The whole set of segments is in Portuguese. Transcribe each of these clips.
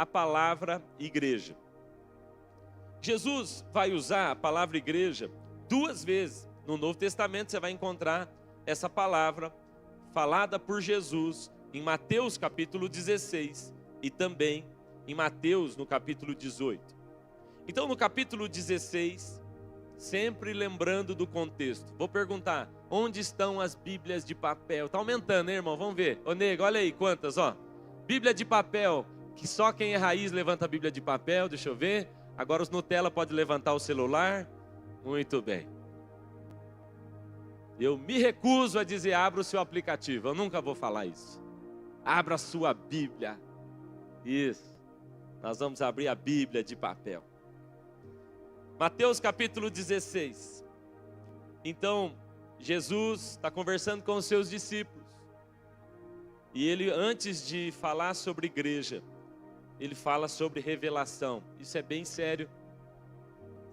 a palavra igreja. Jesus vai usar a palavra igreja 2 vezes. No Novo Testamento você vai encontrar essa palavra falada por Jesus em Mateus capítulo 16 e também em Mateus no capítulo 18. Então no capítulo 16, sempre lembrando do contexto, vou perguntar, onde estão as Bíblias de papel? Está aumentando, hein, irmão? Vamos ver. Ô nego, olha aí quantas, ó. Bíblia de papel, que só quem é raiz levanta a Bíblia de papel, deixa eu ver. Agora os Nutella podem levantar o celular. Muito bem. Eu me recuso a dizer, abra o seu aplicativo. Eu nunca vou falar isso. Abra a sua Bíblia. Isso. Nós vamos abrir a Bíblia de papel. Mateus capítulo 16. Então, Jesus está conversando com os seus discípulos. E ele, antes de falar sobre igreja, ele fala sobre revelação. Isso é bem sério.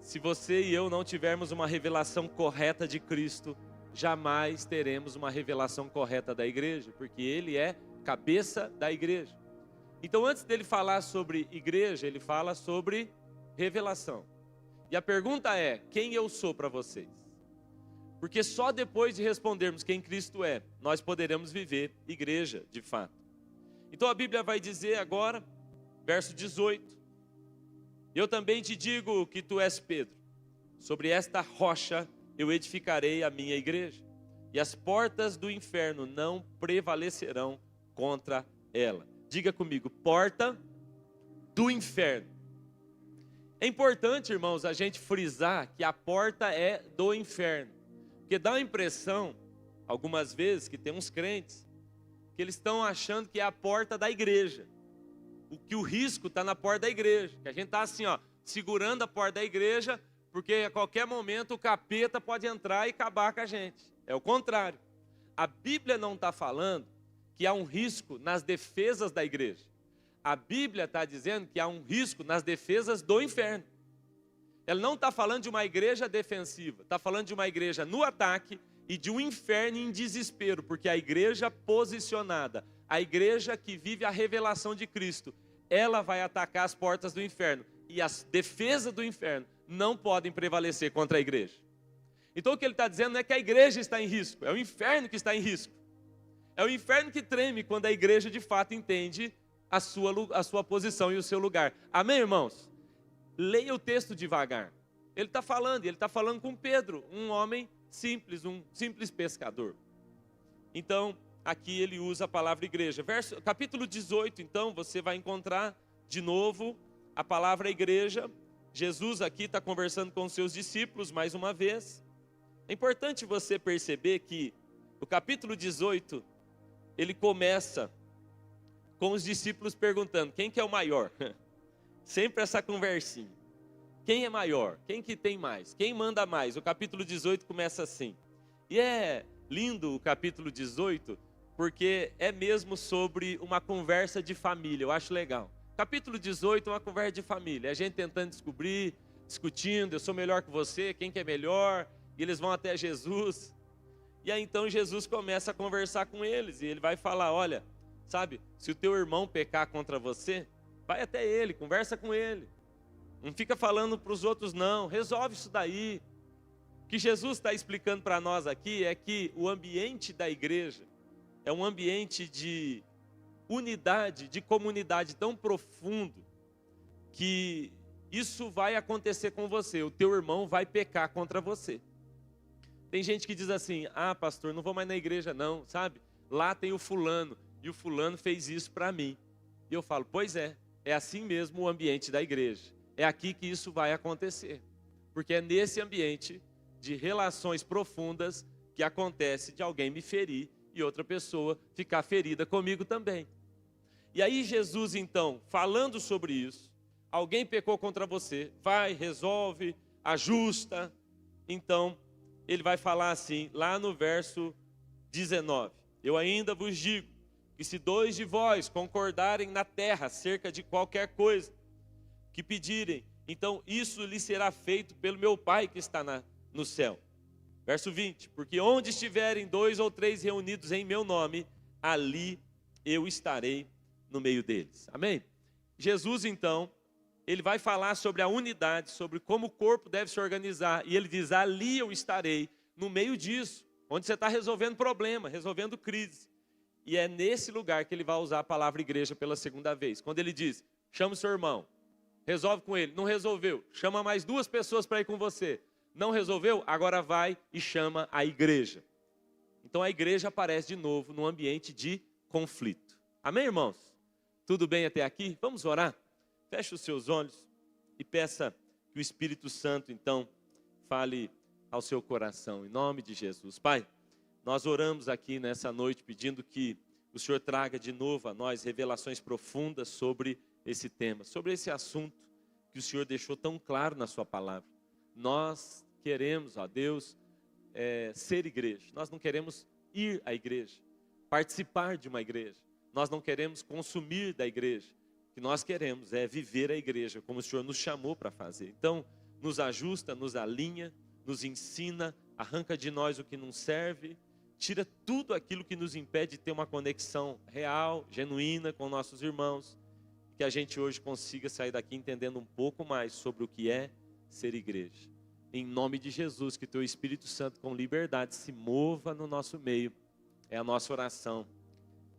Se você e eu não tivermos uma revelação correta de Cristo, jamais teremos uma revelação correta da igreja, porque ele é cabeça da igreja. Então, antes dele falar sobre igreja, ele fala sobre revelação. E a pergunta é, quem eu sou para vocês? Porque só depois de respondermos quem Cristo é, nós poderemos viver igreja de fato. Então a Bíblia vai dizer agora, verso 18: eu também te digo que tu és Pedro, sobre esta rocha eu edificarei a minha igreja, e as portas do inferno não prevalecerão contra ela. Diga comigo, porta do inferno. É importante, irmãos, a gente frisar que a porta é do inferno. Porque dá a impressão, algumas vezes, que tem uns crentes, que eles estão achando que é a porta da igreja. Que o risco está na porta da igreja. Que a gente está assim, ó, segurando a porta da igreja, porque a qualquer momento o capeta pode entrar e acabar com a gente. É o contrário. A Bíblia não está falando que há um risco nas defesas da igreja. A Bíblia está dizendo que há um risco nas defesas do inferno. Ela não está falando de uma igreja defensiva, está falando de uma igreja no ataque e de um inferno em desespero, porque a igreja posicionada, a igreja que vive a revelação de Cristo, ela vai atacar as portas do inferno, e as defesas do inferno não podem prevalecer contra a igreja. Então o que ele está dizendo não é que a igreja está em risco, é o inferno que está em risco. É o inferno que treme quando a igreja de fato entende a sua posição e o seu lugar. Amém, irmãos? Leia o texto devagar. Ele está falando com Pedro, um homem simples, um simples pescador. Então, aqui ele usa a palavra igreja. Capítulo 18, então, você vai encontrar de novo a palavra igreja. Jesus aqui está conversando com os seus discípulos mais uma vez. É importante você perceber que o capítulo 18, ele começa com os discípulos perguntando, quem que é o maior? Sempre essa conversinha. Quem é maior? Quem que tem mais? Quem manda mais? O capítulo 18 começa assim. E é lindo o capítulo 18, porque é mesmo sobre uma conversa de família. Eu acho legal. Capítulo 18 é uma conversa de família. É a gente tentando descobrir, discutindo, eu sou melhor que você, quem que é melhor? E eles vão até Jesus. E aí então Jesus começa a conversar com eles. E ele vai falar, olha, sabe, se o teu irmão pecar contra você, vai até ele, conversa com ele. Não fica falando para os outros não, resolve isso daí. O que Jesus está explicando para nós aqui é que o ambiente da igreja é um ambiente de unidade, de comunidade tão profundo, que isso vai acontecer com você, o teu irmão vai pecar contra você. Tem gente que diz assim, pastor, não vou mais na igreja não, sabe? Lá tem o fulano, e o fulano fez isso para mim. E eu falo, pois é assim mesmo o ambiente da igreja. É aqui que isso vai acontecer. Porque é nesse ambiente de relações profundas que acontece de alguém me ferir e outra pessoa ficar ferida comigo também. E aí Jesus então, falando sobre isso, alguém pecou contra você, vai, resolve, ajusta. Então, ele vai falar assim, lá no verso 19. Eu ainda vos digo que se 2 de vós concordarem na terra acerca de qualquer coisa que pedirem, então isso lhe será feito pelo meu Pai que está no céu. Verso 20, porque onde estiverem 2 ou 3 reunidos em meu nome, ali eu estarei no meio deles. Amém? Jesus então, ele vai falar sobre a unidade, sobre como o corpo deve se organizar. E ele diz, ali eu estarei, no meio disso, onde você está resolvendo problema, resolvendo crise. E é nesse lugar que ele vai usar a palavra igreja pela segunda vez. Quando ele diz, chama o seu irmão, resolve com ele. Não resolveu, chama mais 2 pessoas para ir com você. Não resolveu? Agora vai e chama a igreja. Então a igreja aparece de novo num ambiente de conflito. Amém, irmãos? Tudo bem até aqui? Vamos orar? Feche os seus olhos e peça que o Espírito Santo, então, fale ao seu coração, em nome de Jesus. Pai, nós oramos aqui nessa noite pedindo que o Senhor traga de novo a nós revelações profundas sobre esse tema, sobre esse assunto que o Senhor deixou tão claro na sua palavra. Nós queremos, ó Deus, ser igreja. Nós não queremos ir à igreja, participar de uma igreja. Nós não queremos consumir da igreja. O que nós queremos é viver a igreja como o Senhor nos chamou para fazer. Então, nos ajusta, nos alinha, nos ensina, arranca de nós o que não serve, tira tudo aquilo que nos impede de ter uma conexão real, genuína com nossos irmãos, que a gente hoje consiga sair daqui entendendo um pouco mais sobre o que é ser igreja. Em nome de Jesus, que teu Espírito Santo com liberdade se mova no nosso meio, é a nossa oração.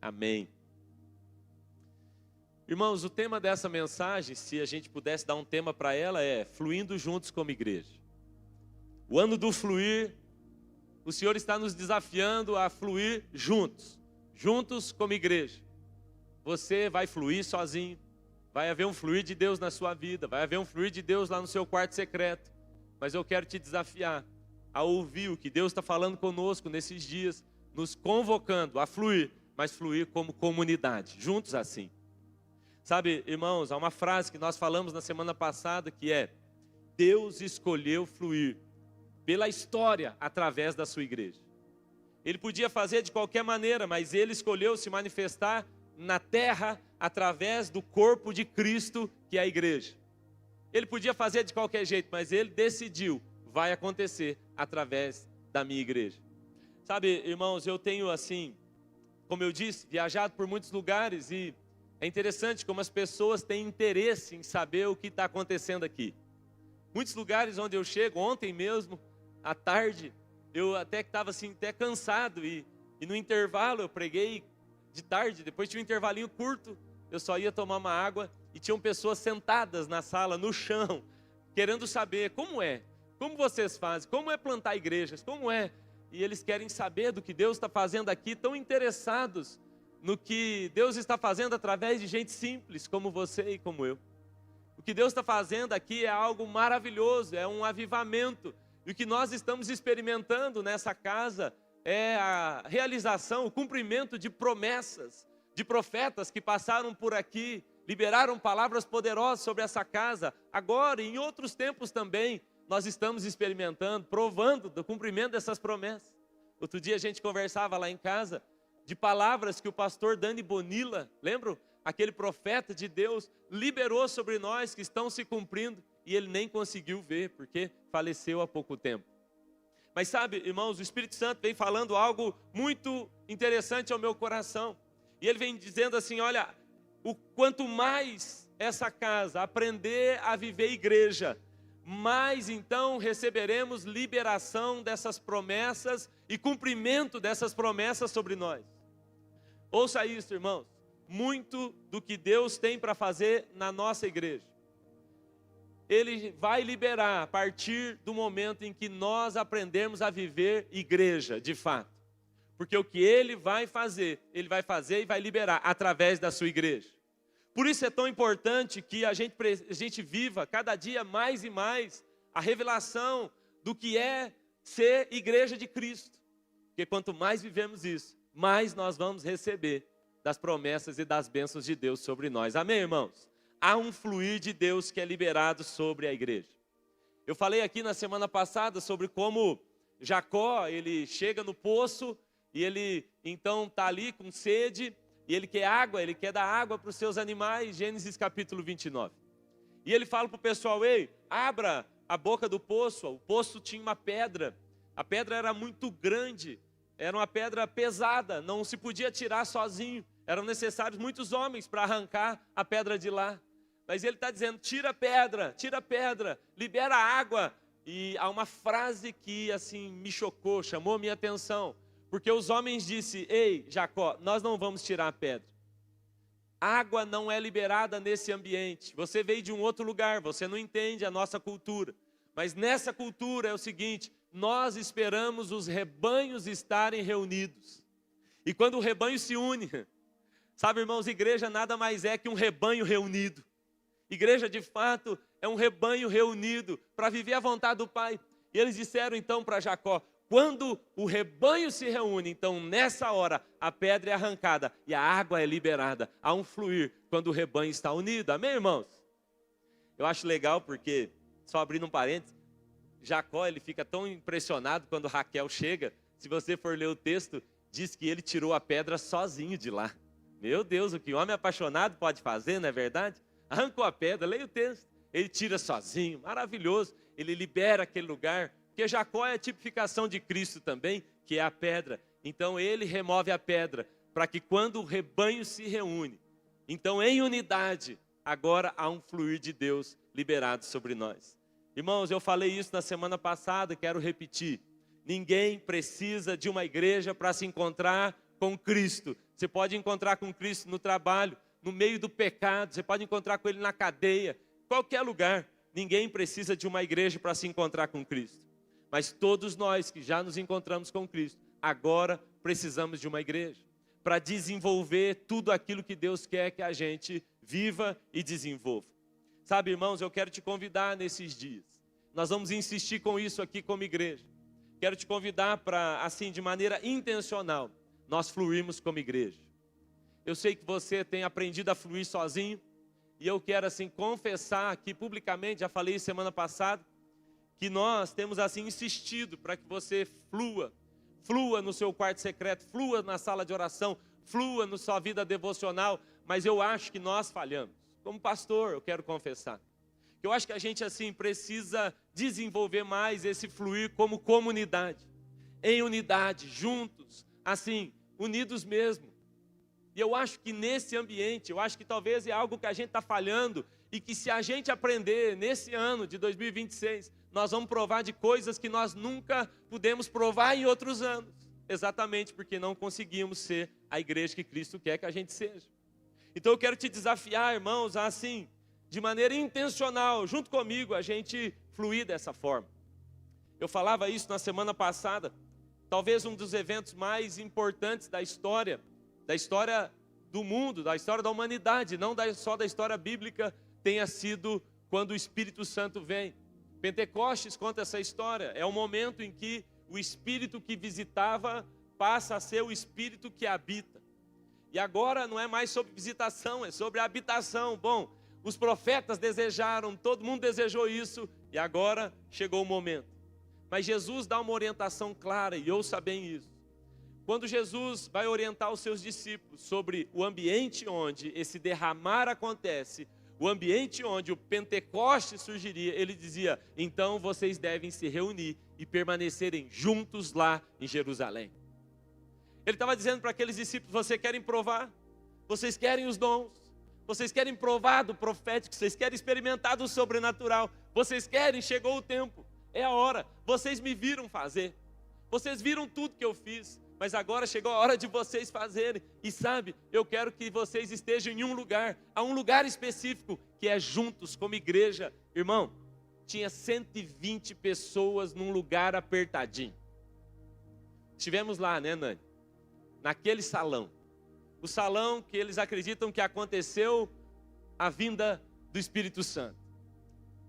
Amém. Irmãos, o tema dessa mensagem, se a gente pudesse dar um tema para ela, é fluindo juntos como igreja. O ano do fluir, o Senhor está nos desafiando a fluir juntos, juntos como igreja. Você vai fluir sozinho, vai haver um fluir de Deus na sua vida, vai haver um fluir de Deus lá no seu quarto secreto. Mas eu quero te desafiar a ouvir o que Deus está falando conosco nesses dias, nos convocando a fluir, mas fluir como comunidade, juntos assim. Sabe, irmãos, há uma frase que nós falamos na semana passada que é: Deus escolheu fluir pela história através da sua igreja. Ele podia fazer de qualquer maneira, mas Ele escolheu se manifestar na terra através do corpo de Cristo, que é a igreja. Ele podia fazer de qualquer jeito, mas Ele decidiu, vai acontecer através da minha igreja. Sabe, irmãos, eu tenho assim, como eu disse, viajado por muitos lugares e é interessante como as pessoas têm interesse em saber o que está acontecendo aqui. Muitos lugares onde eu chego, ontem mesmo, à tarde, eu até que estava assim, até cansado e no intervalo eu preguei de tarde, depois tinha um intervalinho curto, eu só ia tomar uma água e tinham pessoas sentadas na sala, no chão, querendo saber como vocês fazem, como é plantar igrejas, como é. E eles querem saber do que Deus está fazendo aqui, tão interessados no que Deus está fazendo através de gente simples como você e como eu. O que Deus está fazendo aqui é algo maravilhoso, é um avivamento. E o que nós estamos experimentando nessa casa é a realização, o cumprimento de promessas, de profetas que passaram por aqui, liberaram palavras poderosas sobre essa casa. Agora, em outros tempos também, nós estamos experimentando, provando do cumprimento dessas promessas. Outro dia a gente conversava lá em casa de palavras que o pastor Dani Bonilla, lembram? Aquele profeta de Deus liberou sobre nós que estão se cumprindo e ele nem conseguiu ver porque faleceu há pouco tempo. Mas sabe, irmãos, o Espírito Santo vem falando algo muito interessante ao meu coração. E ele vem dizendo assim, olha, quanto mais essa casa aprender a viver igreja, mais então receberemos liberação dessas promessas e cumprimento dessas promessas sobre nós. Ouça isso, irmãos, muito do que Deus tem para fazer na nossa igreja, Ele vai liberar a partir do momento em que nós aprendermos a viver igreja, de fato. Porque o que Ele vai fazer e vai liberar através da sua igreja. Por isso é tão importante que a gente viva cada dia mais e mais a revelação do que é ser igreja de Cristo. Porque quanto mais vivemos isso, mais nós vamos receber das promessas e das bênçãos de Deus sobre nós. Amém, irmãos? Há um fluir de Deus que é liberado sobre a igreja. Eu falei aqui na semana passada sobre como Jacó, ele chega no poço e ele então está ali com sede e ele quer água, ele quer dar água para os seus animais, Gênesis capítulo 29. E ele fala para o pessoal, ei, abra a boca do poço. O poço tinha uma pedra, a pedra era muito grande, era uma pedra pesada, não se podia tirar sozinho. Eram necessários muitos homens para arrancar a pedra de lá. Mas ele está dizendo, tira a pedra, libera a água. E há uma frase que assim me chocou, chamou minha atenção. Porque os homens disseram, ei Jacó, nós não vamos tirar a pedra. Água não é liberada nesse ambiente. Você veio de um outro lugar, você não entende a nossa cultura. Mas nessa cultura é o seguinte, nós esperamos os rebanhos estarem reunidos. E quando o rebanho se une, sabe, irmãos, igreja nada mais é que um rebanho reunido. Igreja, de fato, é um rebanho reunido para viver a vontade do Pai. E eles disseram então para Jacó, quando o rebanho se reúne, então nessa hora a pedra é arrancada e a água é liberada. Há um fluir quando o rebanho está unido. Amém, irmãos? Eu acho legal porque, só abrindo um parênteses, Jacó ele fica tão impressionado quando Raquel chega. Se você for ler o texto, diz que ele tirou a pedra sozinho de lá. Meu Deus, o que homem apaixonado pode fazer, não é verdade? Arrancou a pedra, leia o texto. Ele tira sozinho, maravilhoso. Ele libera aquele lugar. Porque Jacó é a tipificação de Cristo também, que é a pedra. Então ele remove a pedra, para que quando o rebanho se reúne, então em unidade, agora há um fluir de Deus liberado sobre nós. Irmãos, eu falei isso na semana passada, quero repetir. Ninguém precisa de uma igreja para se encontrar com Cristo. Você pode encontrar com Cristo no trabalho, no meio do pecado, você pode encontrar com Ele na cadeia, qualquer lugar. Ninguém precisa de uma igreja para se encontrar com Cristo. Mas todos nós que já nos encontramos com Cristo, agora precisamos de uma igreja para desenvolver tudo aquilo que Deus quer que a gente viva e desenvolva. Sabe, irmãos, eu quero te convidar nesses dias. Nós vamos insistir com isso aqui como igreja. Quero te convidar para, assim, de maneira intencional, nós fluirmos como igreja. Eu sei que você tem aprendido a fluir sozinho, e eu quero, assim, confessar aqui publicamente, já falei semana passada, que nós temos, assim, insistido para que você flua no seu quarto secreto, flua na sala de oração, flua na sua vida devocional, mas eu acho que nós falhamos. Como pastor, eu quero confessar. Eu acho que a gente, assim, precisa desenvolver mais esse fluir como comunidade. Em unidade, juntos, assim, unidos mesmo. E eu acho que nesse ambiente, eu acho que talvez é algo que a gente está falhando e que se a gente aprender nesse ano de 2026, nós vamos provar de coisas que nós nunca pudemos provar em outros anos. Exatamente porque não conseguimos ser a igreja que Cristo quer que a gente seja. Então eu quero te desafiar, irmãos, a assim, de maneira intencional, junto comigo, a gente fluir dessa forma. Eu falava isso na semana passada, talvez um dos eventos mais importantes da história do mundo, da história da humanidade, não só da história bíblica, tenha sido quando o Espírito Santo vem. Pentecostes conta essa história, é o momento em que o Espírito que visitava passa a ser o Espírito que habita. E agora não é mais sobre visitação, é sobre habitação. Bom, os profetas desejaram, todo mundo desejou isso, e agora chegou o momento. Mas Jesus dá uma orientação clara, e ouça bem isso. Quando Jesus vai orientar os seus discípulos sobre o ambiente onde esse derramar acontece, o ambiente onde o Pentecostes surgiria, ele dizia, então vocês devem se reunir e permanecerem juntos lá em Jerusalém. Ele estava dizendo para aqueles discípulos, vocês querem provar? Vocês querem os dons? Vocês querem provar do profético? Vocês querem experimentar do sobrenatural? Vocês querem? Chegou o tempo, é a hora. Vocês me viram fazer. Vocês viram tudo que eu fiz. Mas agora chegou a hora de vocês fazerem. E sabe, eu quero que vocês estejam em um lugar. Há um lugar específico, que é juntos, como igreja. Irmão, tinha 120 pessoas num lugar apertadinho. Estivemos lá, né, Nani? Naquele salão. O salão que eles acreditam que aconteceu a vinda do Espírito Santo.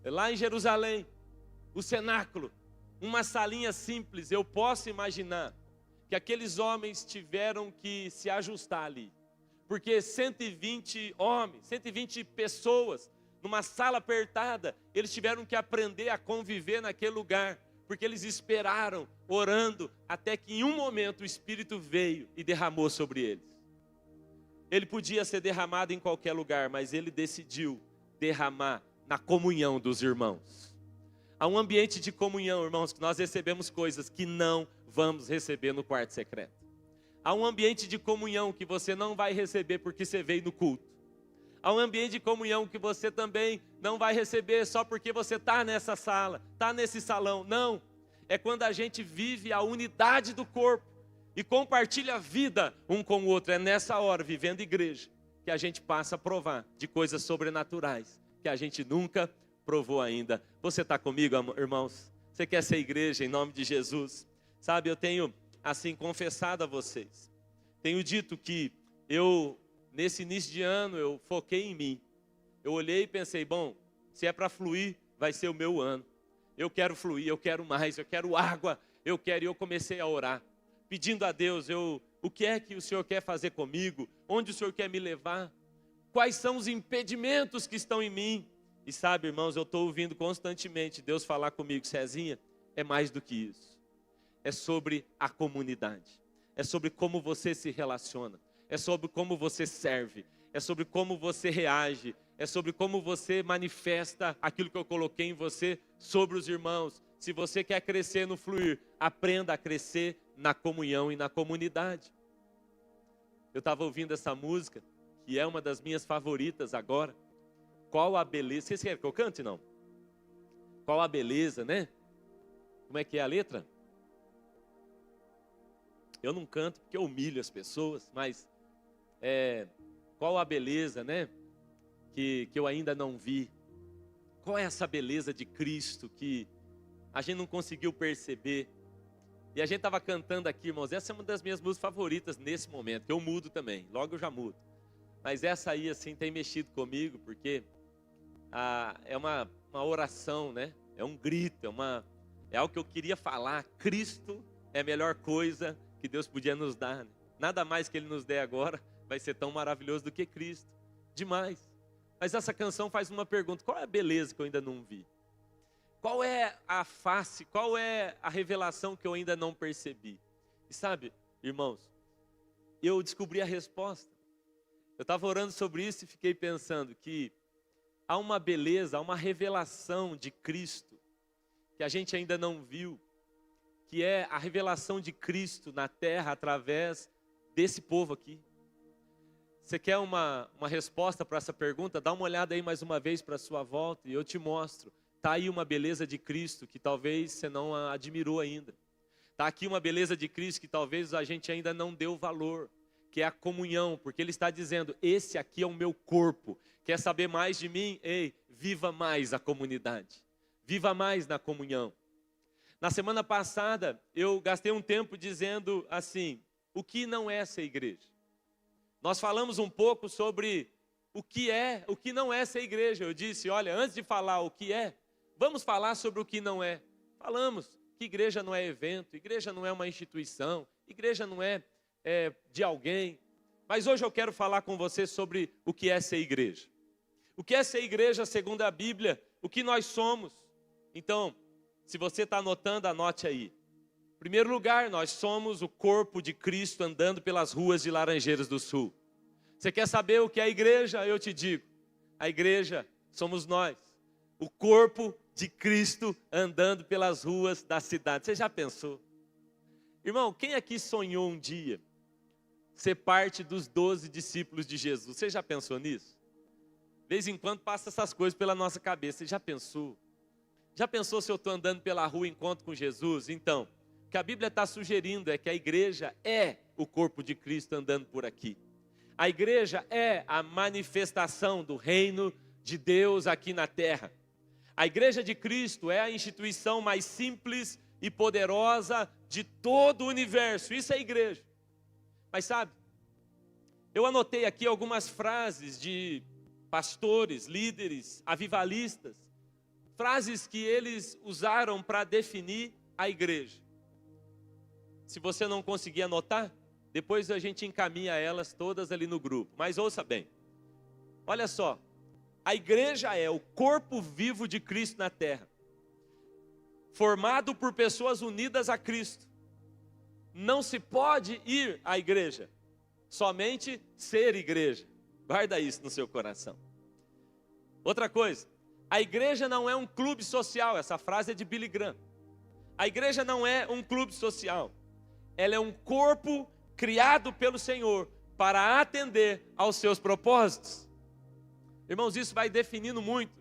Lá em Jerusalém, o cenáculo, uma salinha simples, eu posso imaginar que aqueles homens tiveram que se ajustar ali. Porque 120 homens, 120 pessoas, numa sala apertada, eles tiveram que aprender a conviver naquele lugar. Porque eles esperaram, orando, até que em um momento o Espírito veio e derramou sobre eles. Ele podia ser derramado em qualquer lugar, mas ele decidiu derramar na comunhão dos irmãos. Há um ambiente de comunhão, irmãos, que nós recebemos coisas que não vamos receber no quarto secreto. Há um ambiente de comunhão que você não vai receber porque você veio no culto. Há um ambiente de comunhão que você também não vai receber só porque você está nessa sala, está nesse salão. Não, é quando a gente vive a unidade do corpo e compartilha a vida um com o outro. É nessa hora, vivendo igreja, que a gente passa a provar de coisas sobrenaturais que a gente nunca provou ainda. Você está comigo, irmãos? Você quer ser igreja em nome de Jesus? Sabe, eu tenho assim confessado a vocês, tenho dito que nesse início de ano, eu foquei em mim. Eu olhei e pensei, bom, se é para fluir, vai ser o meu ano. Eu quero fluir, eu quero mais, eu quero água, e eu comecei a orar, pedindo a Deus, o que é que o Senhor quer fazer comigo? Onde o Senhor quer me levar? Quais são os impedimentos que estão em mim? E sabe, irmãos, eu estou ouvindo constantemente Deus falar comigo, Cezinha, é mais do que isso. É sobre a comunidade, é sobre como você se relaciona, é sobre como você serve, é sobre como você reage, é sobre como você manifesta aquilo que eu coloquei em você sobre os irmãos. Se você quer crescer no fluir, aprenda a crescer na comunhão e na comunidade. Eu estava ouvindo essa música, que é uma das minhas favoritas agora. Qual a beleza? Vocês querem que eu cante, não? Qual a beleza, né? Como é que é a letra? Eu não canto porque eu humilho as pessoas, mas qual a beleza, né? Que eu ainda não vi. Qual é essa beleza de Cristo que a gente não conseguiu perceber? E a gente estava cantando aqui, irmãos, essa é uma das minhas músicas favoritas nesse momento, que eu mudo também, logo eu já mudo. Mas essa aí, assim, tem mexido comigo, porque é uma oração, né? É um grito, é algo que eu queria falar. Cristo é a melhor coisa que Deus podia nos dar, né? Nada mais que Ele nos dê agora vai ser tão maravilhoso do que Cristo. Demais. Mas essa canção faz uma pergunta: qual é a beleza que eu ainda não vi? Qual é a face, qual é a revelação que eu ainda não percebi? E sabe, irmãos, eu descobri a resposta. Eu estava orando sobre isso e fiquei pensando que há uma beleza, há uma revelação de Cristo que a gente ainda não viu, que é a revelação de Cristo na terra através desse povo aqui. Você quer uma resposta para essa pergunta? Dá uma olhada aí mais uma vez para a sua volta e eu te mostro. Está aí uma beleza de Cristo que talvez você não admirou ainda. Está aqui uma beleza de Cristo que talvez a gente ainda não deu valor, que é a comunhão, porque Ele está dizendo, esse aqui é o meu corpo. Quer saber mais de mim? Ei, viva mais a comunidade. Viva mais na comunhão. Na semana passada, eu gastei um tempo dizendo assim, o que não é ser igreja? Nós falamos um pouco sobre o que não é ser igreja. Eu disse, olha, antes de falar o que é, vamos falar sobre o que não é. Falamos que igreja não é evento, igreja não é uma instituição, igreja não é de alguém. Mas hoje eu quero falar com você sobre o que é ser igreja. O que é ser igreja segundo a Bíblia, o que nós somos. Então, se você está anotando, anote aí. Em primeiro lugar, nós somos o corpo de Cristo andando pelas ruas de Laranjeiras do Sul. Você quer saber o que é a igreja? Eu te digo, a igreja somos nós. O corpo de Cristo andando pelas ruas da cidade. Você já pensou? Irmão, quem aqui sonhou um dia ser parte dos 12 discípulos de Jesus? Você já pensou nisso? De vez em quando passa essas coisas pela nossa cabeça. Você já pensou? Já pensou se eu estou andando pela rua e encontro com Jesus? Então, o que a Bíblia está sugerindo é que a igreja é o corpo de Cristo andando por aqui. A igreja é a manifestação do reino de Deus aqui na terra. A igreja de Cristo é a instituição mais simples e poderosa de todo o universo. Isso é igreja. Mas sabe, eu anotei aqui algumas frases de pastores, líderes, avivalistas, frases que eles usaram para definir a igreja. Se você não conseguir anotar, depois a gente encaminha elas todas ali no grupo. Mas ouça bem, olha só, a igreja é o corpo vivo de Cristo na terra, formado por pessoas unidas a Cristo. Não se pode ir à igreja, somente ser igreja. Guarda isso no seu coração. Outra coisa, a igreja não é um clube social. Essa frase é de Billy Graham. A igreja não é um clube social. Ela é um corpo criado pelo Senhor para atender aos seus propósitos. Irmãos, isso vai definindo muito.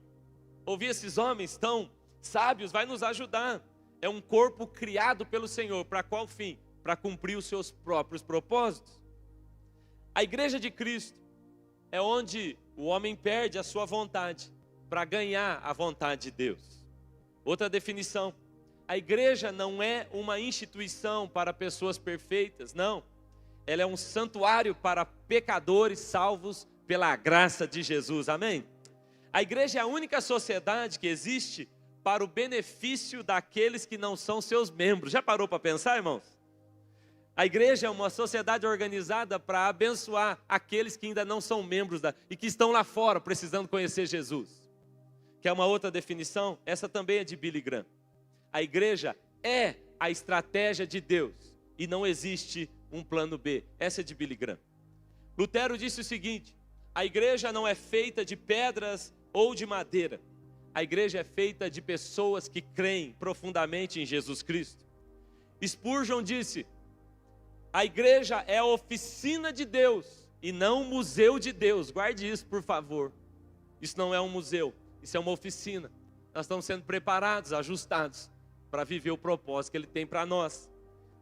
Ouvir esses homens tão sábios vai nos ajudar. É um corpo criado pelo Senhor. Para qual fim? Para cumprir os seus próprios propósitos. A igreja de Cristo é onde o homem perde a sua vontade para ganhar a vontade de Deus. Outra definição: a igreja não é uma instituição para pessoas perfeitas, não. Ela é um santuário para pecadores salvos pela graça de Jesus, amém? A igreja é a única sociedade que existe para o benefício daqueles que não são seus membros. Já parou para pensar, irmãos? A igreja é uma sociedade organizada para abençoar aqueles que ainda não são membros e que estão lá fora precisando conhecer Jesus. Quer uma outra definição? Essa também é de Billy Graham. A igreja é a estratégia de Deus e não existe um plano B. Essa é de Billy Graham. Lutero disse o seguinte: a igreja não é feita de pedras ou de madeira. A igreja é feita de pessoas que creem profundamente em Jesus Cristo. Spurgeon disse: a igreja é a oficina de Deus e não o museu de Deus. Guarde isso, por favor. Isso não é um museu, isso é uma oficina. Nós estamos sendo preparados, ajustados para viver o propósito que Ele tem para nós.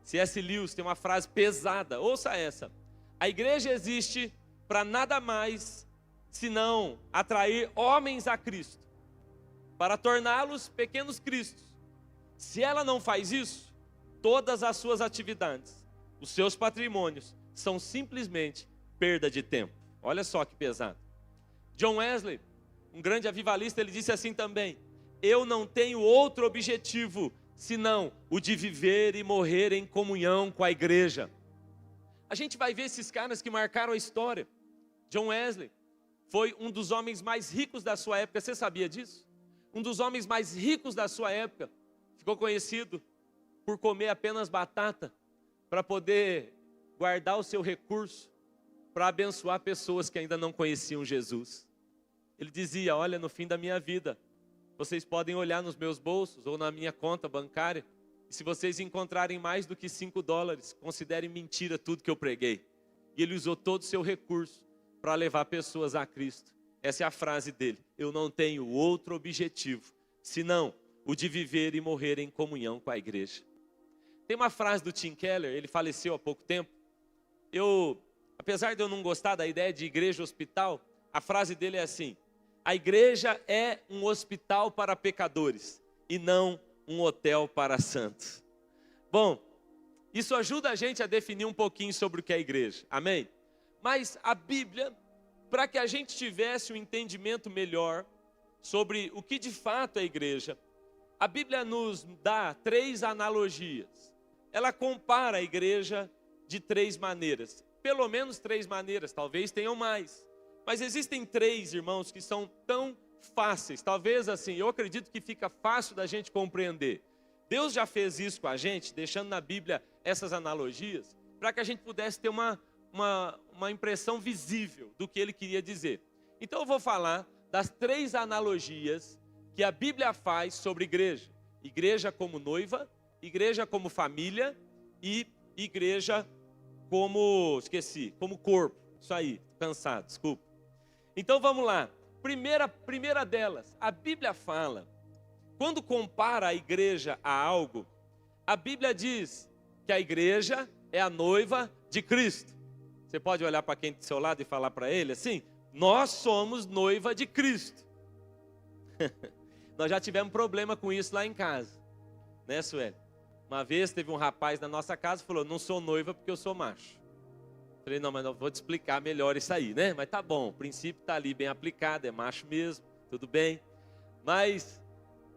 C.S. Lewis tem uma frase pesada, ouça essa: a igreja existe para nada mais senão atrair homens a Cristo, para torná-los pequenos cristos. Se ela não faz isso, todas as suas atividades, os seus patrimônios, são simplesmente perda de tempo. Olha só que pesado. John Wesley, um grande avivalista, ele disse assim também: eu não tenho outro objetivo senão o de viver e morrer em comunhão com a igreja. A gente vai ver esses caras que marcaram a história. John Wesley foi um dos homens mais ricos da sua época. Você sabia disso? Um dos homens mais ricos da sua época. Ficou conhecido por comer apenas batata para poder guardar o seu recurso para abençoar pessoas que ainda não conheciam Jesus. Ele dizia: olha, no fim da minha vida, vocês podem olhar nos meus bolsos ou na minha conta bancária, e se vocês encontrarem mais do que $5, considerem mentira tudo que eu preguei. E ele usou todo o seu recurso para levar pessoas a Cristo. Essa é a frase dele: eu não tenho outro objetivo senão o de viver e morrer em comunhão com a igreja. Tem uma frase do Tim Keller, ele faleceu há pouco tempo. Apesar de eu não gostar da ideia de igreja hospital, a frase dele é assim: a igreja é um hospital para pecadores e não um hotel para santos. Bom, isso ajuda a gente a definir um pouquinho sobre o que é a igreja, amém? Mas a Bíblia, para que a gente tivesse um entendimento melhor sobre o que de fato é a igreja, a Bíblia nos dá 3 analogias. Ela compara a igreja de 3 maneiras, pelo menos 3 maneiras, talvez tenham mais. Mas existem 3, irmãos, que são tão fáceis, talvez assim, eu acredito que fica fácil da gente compreender. Deus já fez isso com a gente, deixando na Bíblia essas analogias, para que a gente pudesse ter uma impressão visível do que Ele queria dizer. Então eu vou falar das 3 analogias que a Bíblia faz sobre igreja. Igreja como noiva, igreja como família e igreja como, como corpo. Isso aí, cansado, desculpa. Então vamos lá. Primeira delas, a Bíblia fala, quando compara a igreja a algo, a Bíblia diz que a igreja é a noiva de Cristo. Você pode olhar para quem está do seu lado e falar para ele assim: nós somos noiva de Cristo. Nós já tivemos problema com isso lá em casa, né, Sueli? Uma vez teve um rapaz na nossa casa que falou: não sou noiva porque eu sou macho. Falei: não, mas eu vou te explicar melhor isso aí, né? Mas tá bom, o princípio está ali bem aplicado, é macho mesmo, tudo bem. Mas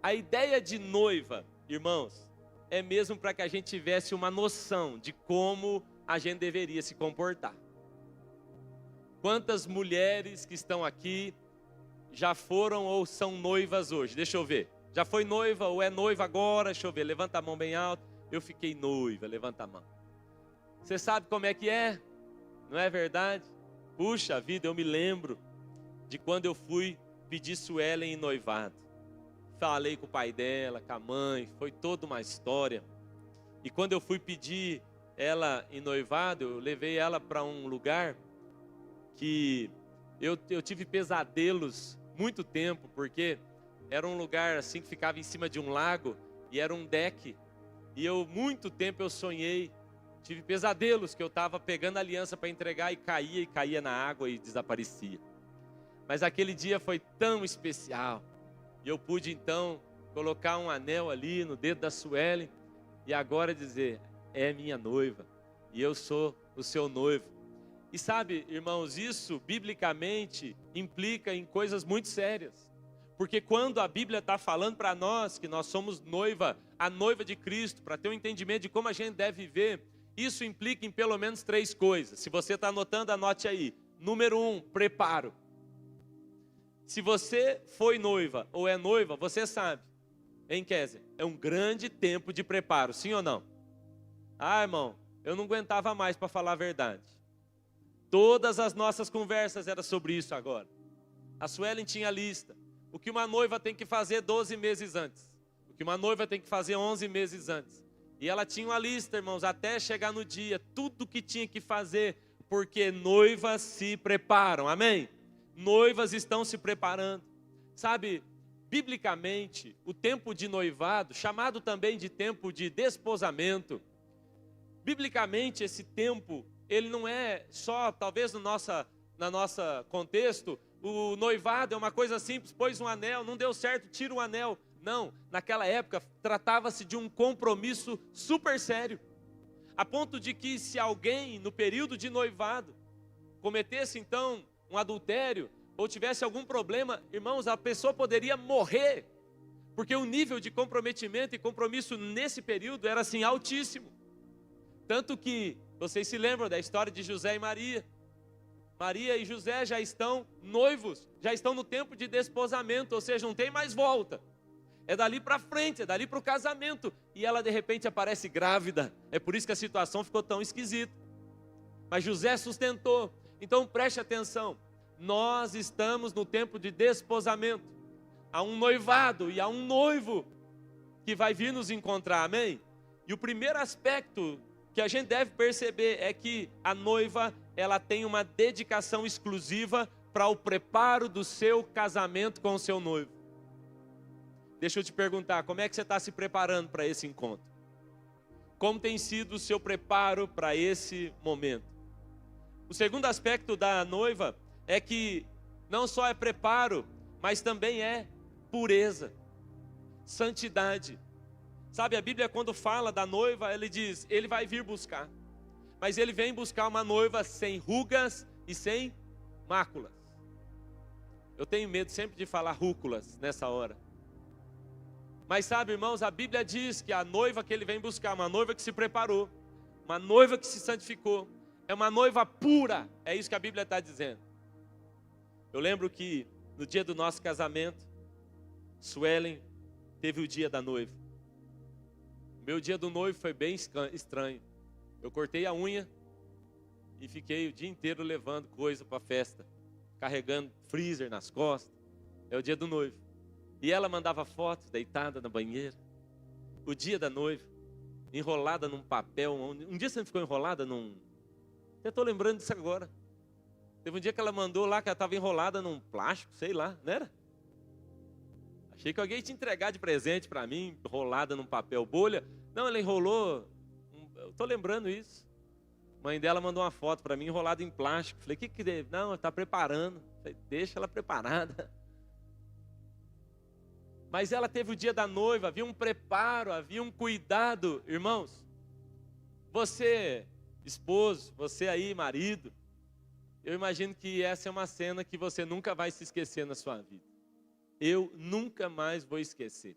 a ideia de noiva, irmãos, é mesmo para que a gente tivesse uma noção de como a gente deveria se comportar. Quantas mulheres que estão aqui já foram ou são noivas hoje? Deixa eu ver. Já foi noiva ou é noiva agora? Deixa eu ver, levanta a mão bem alto. Eu fiquei noiva, levanta a mão. Você sabe como é que é? Não é verdade? Puxa vida, eu me lembro de quando eu fui pedir Suelen em noivado. Falei com o pai dela, com a mãe, foi toda uma história. E quando eu fui pedir ela em noivado, eu levei ela para um lugar que Eu tive pesadelos muito tempo, porque era um lugar assim que ficava em cima de um lago e era um deck. E muito tempo eu sonhei, tive pesadelos que eu estava pegando a aliança para entregar e caía na água e desaparecia. Mas aquele dia foi tão especial. E eu pude então colocar um anel ali no dedo da Suelen e agora dizer, é minha noiva e eu sou o seu noivo. E sabe, irmãos, isso biblicamente implica em coisas muito sérias. Porque quando a Bíblia está falando para nós que nós somos noiva, a noiva de Cristo, para ter um entendimento de como a gente deve viver, isso implica em pelo menos 3 coisas. Se você está anotando, anote aí. Número 1, preparo. Se você foi noiva ou é noiva, você sabe, hein, Kézia? É um grande tempo de preparo, sim ou não? Ah, irmão, eu não aguentava mais, para falar a verdade. Todas as nossas conversas eram sobre isso agora. A Suelen tinha a lista. O que uma noiva tem que fazer 12 meses antes. O que uma noiva tem que fazer 11 meses antes. E ela tinha uma lista, irmãos, até chegar no dia. Tudo que tinha que fazer, porque noivas se preparam, amém? Noivas estão se preparando. Sabe, biblicamente, o tempo de noivado, chamado também de tempo de desposamento, biblicamente esse tempo, ele não é só, talvez no nosso contexto, o noivado é uma coisa simples, pôs um anel, não deu certo, tira um anel. Não, naquela época tratava-se de um compromisso super sério. A ponto de que se alguém no período de noivado cometesse então um adultério ou tivesse algum problema, irmãos, a pessoa poderia morrer. Porque o nível de comprometimento e compromisso nesse período era assim altíssimo. Tanto que vocês se lembram da história de José e Maria. Maria e José já estão noivos, já estão no tempo de desposamento, ou seja, não tem mais volta. É dali para frente, é dali para o casamento. E ela de repente aparece grávida. É por isso que a situação ficou tão esquisita. Mas José sustentou. Então preste atenção. Nós estamos no tempo de desposamento. Há um noivado e há um noivo que vai vir nos encontrar, amém? E o primeiro aspecto que a gente deve perceber é que a noiva, ela tem uma dedicação exclusiva para o preparo do seu casamento com o seu noivo. Deixa eu te perguntar, como é que você está se preparando para esse encontro? Como tem sido o seu preparo para esse momento? O segundo aspecto da noiva é que não só é preparo, mas também é pureza, santidade. Sabe, a Bíblia quando fala da noiva, ele diz, ele vai vir buscar. Mas ele vem buscar uma noiva sem rugas e sem máculas. Eu tenho medo sempre de falar rúculas nessa hora. Mas sabe, irmãos, a Bíblia diz que a noiva que ele vem buscar, uma noiva que se preparou, uma noiva que se santificou, é uma noiva pura, é isso que a Bíblia está dizendo. Eu lembro que no dia do nosso casamento, Suelen teve o dia da noiva. O meu dia do noivo foi bem estranho. Eu cortei a unha e fiquei o dia inteiro levando coisa para a festa, carregando freezer nas costas. É o dia do noivo. E ela mandava fotos deitada na banheira. O dia da noiva, enrolada num papel. Um dia você não ficou enrolada num... Eu estou lembrando disso agora. Teve um dia que ela mandou lá que ela estava enrolada num plástico, sei lá, não era? Achei que alguém ia te entregar de presente para mim, enrolada num papel bolha. Não, ela enrolou, eu estou lembrando isso. A mãe dela mandou uma foto para mim, enrolada em plástico. Falei, que deve? Não, ela está preparando. Falei, deixa ela preparada. Mas ela teve o dia da noiva, havia um preparo, havia um cuidado. Irmãos, você, esposo, você aí, marido, eu imagino que essa é uma cena que você nunca vai se esquecer na sua vida. Eu nunca mais vou esquecer.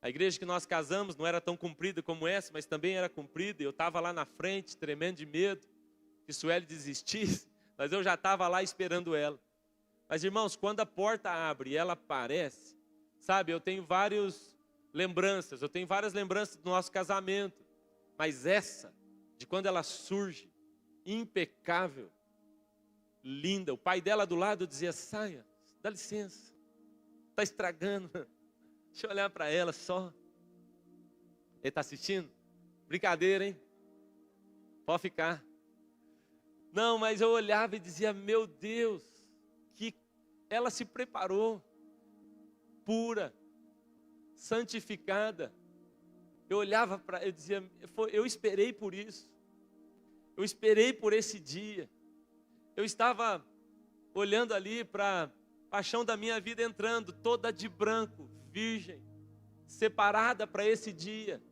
A igreja que nós casamos não era tão comprida como essa, mas também era comprida. Eu estava lá na frente, tremendo de medo, que Sueli desistisse, mas eu já estava lá esperando ela. Mas irmãos, quando a porta abre e ela aparece, sabe, eu tenho várias lembranças do nosso casamento, mas essa, de quando ela surge, impecável, linda. O pai dela do lado dizia, saia, dá licença, está estragando. Deixa eu olhar para ela só. Ele está assistindo? Brincadeira, hein? Pode ficar. Não, mas eu olhava e dizia, meu Deus, ela se preparou, pura, santificada. Eu olhava para, eu dizia, eu esperei por isso. Eu esperei por esse dia. Eu estava olhando ali para a paixão da minha vida entrando, toda de branco, virgem, separada para esse dia.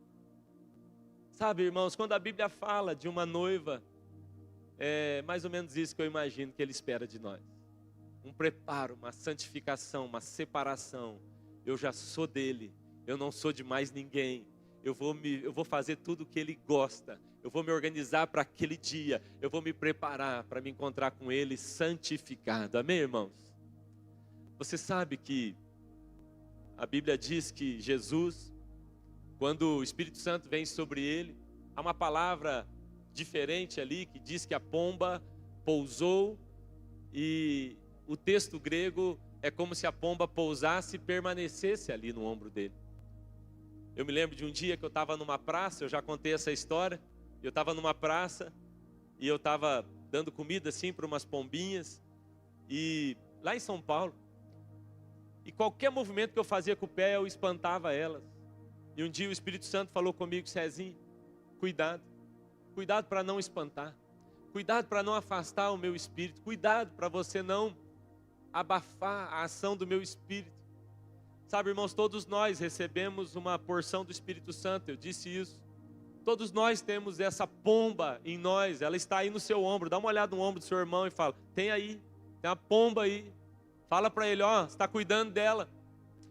Sabe, irmãos, quando a Bíblia fala de uma noiva, é mais ou menos isso que eu imagino que Ele espera de nós. Um preparo, uma santificação, uma separação. Eu já sou dele, eu não sou de mais ninguém. Eu vou fazer tudo o que Ele gosta. Eu vou me organizar para aquele dia. Eu vou me preparar para me encontrar com Ele santificado. Amém, irmãos? Você sabe que a Bíblia diz que Jesus, quando o Espírito Santo vem sobre Ele, há uma palavra diferente ali que diz que a pomba pousou, e o texto grego é como se a pomba pousasse e permanecesse ali no ombro dele. Eu me lembro de um dia que eu estava numa praça, eu já contei essa história. Eu estava numa praça e eu estava dando comida assim para umas pombinhas, e lá em São Paulo, e qualquer movimento que eu fazia com o pé eu espantava elas. E um dia o Espírito Santo falou comigo: Cezinho, cuidado para não espantar, cuidado para não afastar o meu espírito, cuidado para você não abafar a ação do meu espírito. Sabe, irmãos, todos nós recebemos uma porção do Espírito Santo, eu disse isso. Todos nós temos essa pomba em nós, ela está aí no seu ombro. Dá uma olhada no ombro do seu irmão e fala: tem aí, tem uma pomba aí. Fala para ele: ó, você está cuidando dela.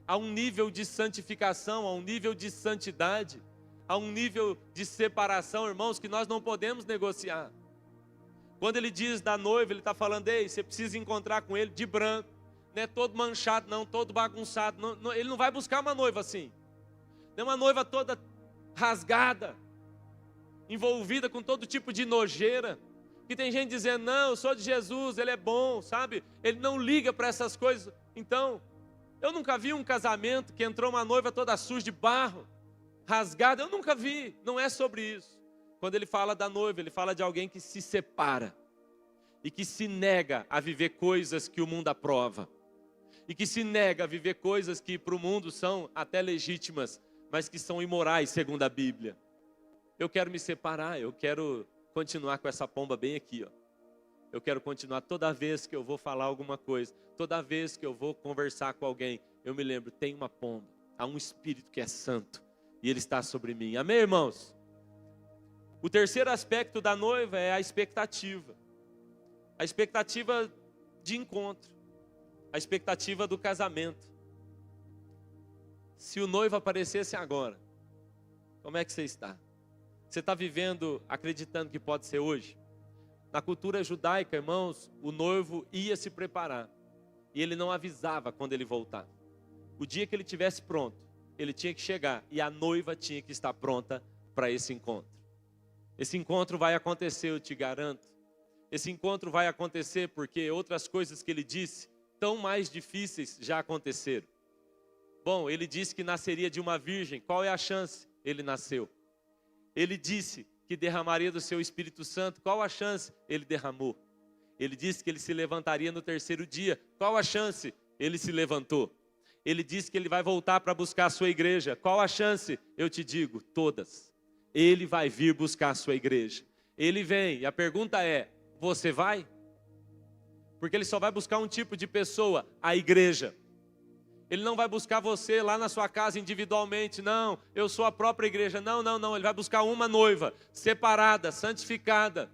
Há um nível de santificação, há um nível de santidade, há um nível de separação, irmãos, que nós não podemos negociar. Quando ele diz da noiva, ele está falando: ei, você precisa encontrar com ele de branco. Não é todo manchado não, todo bagunçado. Ele não vai buscar uma noiva assim. Não é uma noiva toda rasgada, envolvida com todo tipo de nojeira. Que tem gente dizendo: não, eu sou de Jesus, Ele é bom, sabe? Ele não liga para essas coisas. Então, eu nunca vi um casamento que entrou uma noiva toda suja de barro, rasgada. Eu nunca vi, não é sobre isso. Quando ele fala da noiva, ele fala de alguém que se separa e que se nega a viver coisas que o mundo aprova, e que se nega a viver coisas que para o mundo são até legítimas, mas que são imorais segundo a Bíblia. Eu quero me separar, eu quero continuar com essa pomba bem aqui, ó. Eu quero continuar toda vez que eu vou falar alguma coisa, toda vez que eu vou conversar com alguém, eu me lembro: tem uma pomba, há um Espírito que é santo e Ele está sobre mim. Amém, irmãos? O terceiro aspecto da noiva é a expectativa. A expectativa de encontro, a expectativa do casamento. Se o noivo aparecesse agora, como é que você está? Você está vivendo acreditando que pode ser hoje? Na cultura judaica, irmãos, o noivo ia se preparar e ele não avisava quando ele voltar. O dia que ele estivesse pronto, ele tinha que chegar e a noiva tinha que estar pronta para esse encontro. Esse encontro vai acontecer, eu te garanto. Esse encontro vai acontecer porque outras coisas que ele disse, tão mais difíceis, já aconteceram. Bom, ele disse que nasceria de uma virgem. Qual é a chance? Ele nasceu. Ele disse que derramaria do seu Espírito Santo. Qual a chance? Ele derramou. Ele disse que ele se levantaria no terceiro dia. Qual a chance? Ele se levantou. Ele disse que ele vai voltar para buscar a sua igreja. Qual a chance? Eu te digo, todas. Ele vai vir buscar a sua igreja. Ele vem, e a pergunta é: você vai? Porque ele só vai buscar um tipo de pessoa, a igreja. Ele não vai buscar você lá na sua casa individualmente. Não, eu sou a própria igreja. Não. Ele vai buscar uma noiva, separada, santificada,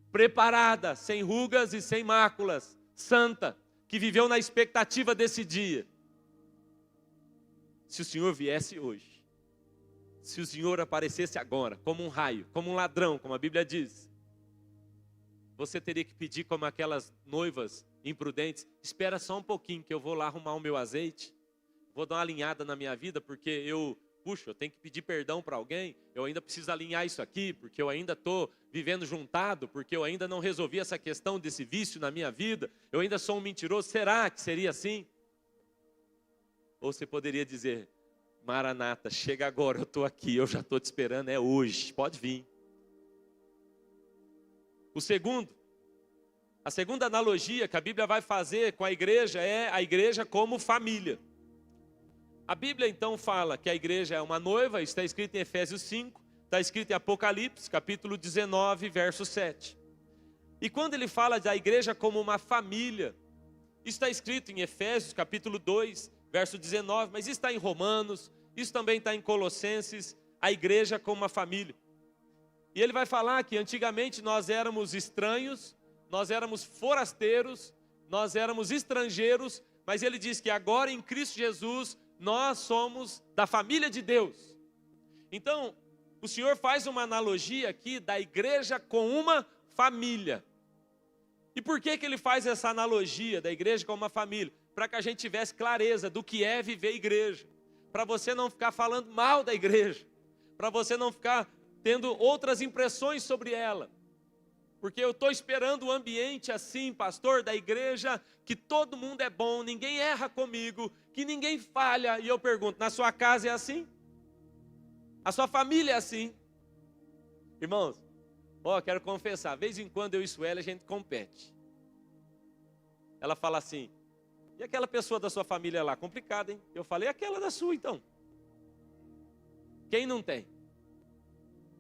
preparada, sem rugas e sem máculas, santa, que viveu na expectativa desse dia. Se o Senhor viesse hoje, se o Senhor aparecesse agora, como um raio, como um ladrão, como a Bíblia diz, você teria que pedir como aquelas noivas imprudentes: espera só um pouquinho que eu vou lá arrumar o meu azeite, vou dar uma alinhada na minha vida, porque eu tenho que pedir perdão para alguém, eu ainda preciso alinhar isso aqui, porque eu ainda estou vivendo juntado, porque eu ainda não resolvi essa questão desse vício na minha vida, eu ainda sou um mentiroso. Será que seria assim? Ou você poderia dizer: Maranata, chega agora, eu estou aqui, eu já estou te esperando, é hoje, pode vir. O segundo A segunda analogia que a Bíblia vai fazer com a igreja é a igreja como família. A Bíblia então fala que a igreja é uma noiva, isso está escrito em Efésios 5, está escrito em Apocalipse, capítulo 19, verso 7. E quando ele fala da igreja como uma família, isso está escrito em Efésios, capítulo 2, verso 19, mas isso está em Romanos, isso também está em Colossenses, a igreja como uma família. E ele vai falar que antigamente nós éramos estranhos, nós éramos forasteiros, nós éramos estrangeiros, mas ele diz que agora em Cristo Jesus nós somos da família de Deus. Então, o Senhor faz uma analogia aqui da igreja com uma família. E por que ele faz essa analogia da igreja com uma família? Para que a gente tivesse clareza do que é viver igreja. Para você não ficar falando mal da igreja. Para você não ficar tendo outras impressões sobre ela. Porque eu estou esperando o ambiente assim, pastor, da igreja, que todo mundo é bom, ninguém erra comigo, que ninguém falha. E eu pergunto, na sua casa é assim? A sua família é assim? Irmãos, quero confessar, de vez em quando eu e Sueli a gente compete. Ela fala assim, e aquela pessoa da sua família lá? Complicada, hein? Eu falei, aquela da sua então. Quem não tem?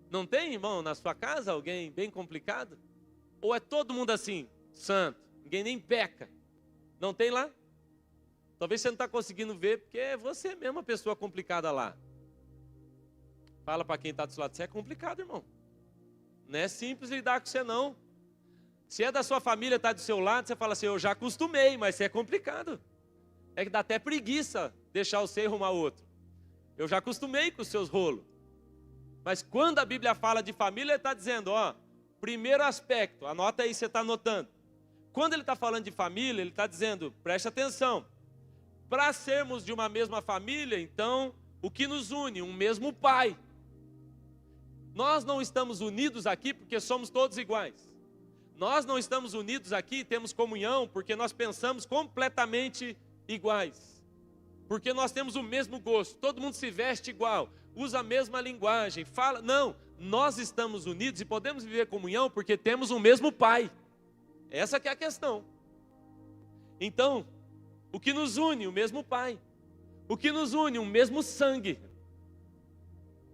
Não tem, irmão, na sua casa alguém bem complicado? Ou é todo mundo assim, santo, ninguém nem peca? Não tem lá? Talvez você não está conseguindo ver, porque é você mesmo a pessoa complicada lá. Fala para quem está do seu lado, você é complicado, irmão. Não é simples lidar com você, não. Se é da sua família, está do seu lado, você fala assim, eu já acostumei, mas você é complicado. É que dá até preguiça deixar você arrumar outro. Eu já acostumei com os seus rolos. Mas quando a Bíblia fala de família, ele está dizendo, primeiro aspecto, anota aí, você está anotando. Quando ele está falando de família, ele está dizendo, preste atenção. Para sermos de uma mesma família, então, o que nos une? Um mesmo pai. Nós não estamos unidos aqui porque somos todos iguais. Nós não estamos unidos aqui e temos comunhão porque nós pensamos completamente iguais. Porque nós temos o mesmo gosto, todo mundo se veste igual, usa a mesma linguagem, fala. Não, nós estamos unidos e podemos viver comunhão porque temos o mesmo pai. Essa que é a questão. Então, o que nos une? O mesmo pai. O que nos une? O mesmo sangue.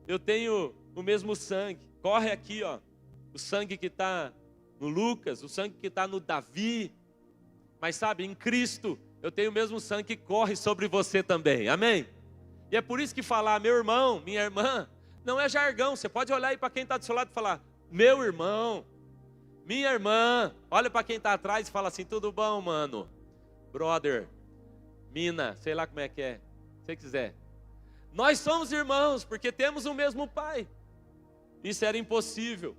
Eu tenho o mesmo sangue. Corre aqui, o sangue que está no Lucas, o sangue que está no Davi. Mas sabe, em Cristo, eu tenho o mesmo sangue que corre sobre você também. Amém? E é por isso que falar, meu irmão, minha irmã, não é jargão. Você pode olhar aí para quem está do seu lado e falar, meu irmão, minha irmã. Olha para quem está atrás e fala assim, tudo bom, mano? Brother, mina, sei lá como é que é. Se você quiser. Nós somos irmãos porque temos o mesmo pai. Isso era impossível.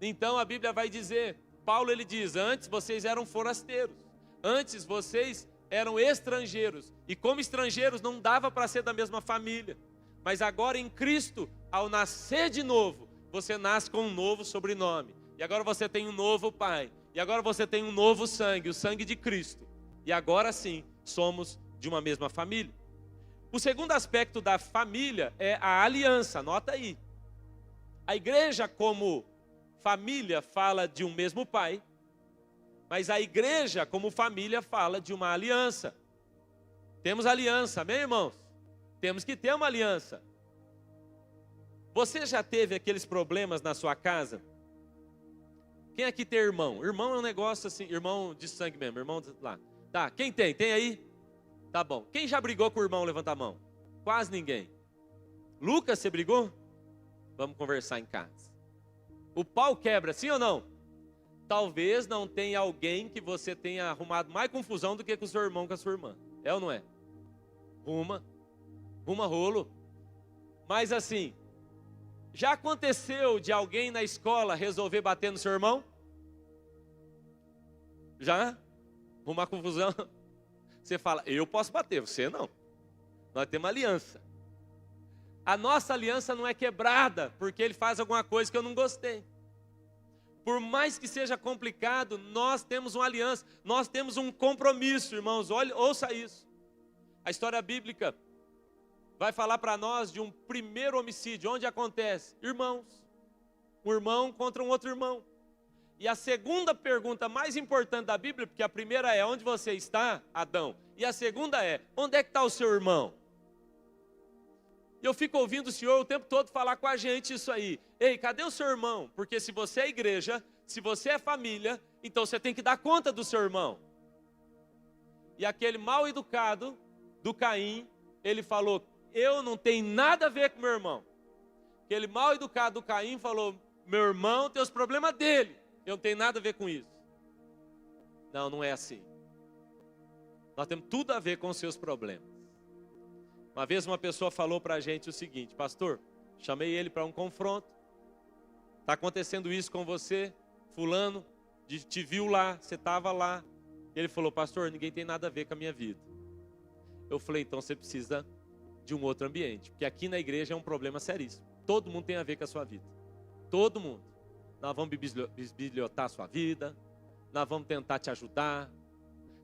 Então a Bíblia vai dizer, Paulo ele diz, antes vocês eram forasteiros. Antes vocês eram estrangeiros. E como estrangeiros não dava para ser da mesma família. Mas agora em Cristo, ao nascer de novo, você nasce com um novo sobrenome. E agora você tem um novo pai. E agora você tem um novo sangue, o sangue de Cristo. E agora sim, somos de uma mesma família. O segundo aspecto da família é a aliança, anota aí. A igreja como família fala de um mesmo pai, mas a igreja como família fala de uma aliança. Temos aliança, amém, irmãos? Temos que ter uma aliança. Você já teve aqueles problemas na sua casa? Quem aqui tem irmão? Irmão é um negócio assim, irmão de sangue mesmo, irmão lá. Tá, quem tem? Tem aí? Tá bom. Quem já brigou com o irmão? Levanta a mão. Quase ninguém. Lucas, você brigou? Vamos conversar em casa. O pau quebra, sim ou não? Talvez não tenha alguém que você tenha arrumado mais confusão do que com o seu irmão, com a sua irmã. É ou não é? Ruma rolo. Mas assim, já aconteceu de alguém na escola resolver bater no seu irmão? Já? Arrumar confusão? Você fala, eu posso bater, você não. Nós temos aliança. A nossa aliança não é quebrada porque ele faz alguma coisa que eu não gostei. Por mais que seja complicado, nós temos uma aliança, nós temos um compromisso, irmãos. Ouça isso. A história bíblica vai falar para nós de um primeiro homicídio. Onde acontece? Irmãos. Um irmão contra um outro irmão. E a segunda pergunta mais importante da Bíblia, porque a primeira é: onde você está, Adão? E a segunda é: onde é que está o seu irmão? E eu fico ouvindo o Senhor o tempo todo falar com a gente isso aí. Ei, cadê o seu irmão? Porque se você é igreja, se você é família, então você tem que dar conta do seu irmão. E aquele mal educado do Caim, ele falou: eu não tenho nada a ver com meu irmão. Aquele mal educado do Caim falou: meu irmão tem os problemas dele, eu não tenho nada a ver com isso. Não, não é assim. Nós temos tudo a ver com os seus problemas. Uma vez uma pessoa falou para a gente o seguinte: pastor, chamei ele para um confronto. Está acontecendo isso com você, fulano te viu lá, você estava lá. Ele falou: pastor, ninguém tem nada a ver com a minha vida. Eu falei: então você precisa de um outro ambiente, porque aqui na igreja é um problema seríssimo. Todo mundo tem a ver com a sua vida. Todo mundo. Nós vamos bisbilhotar a sua vida, nós vamos tentar te ajudar.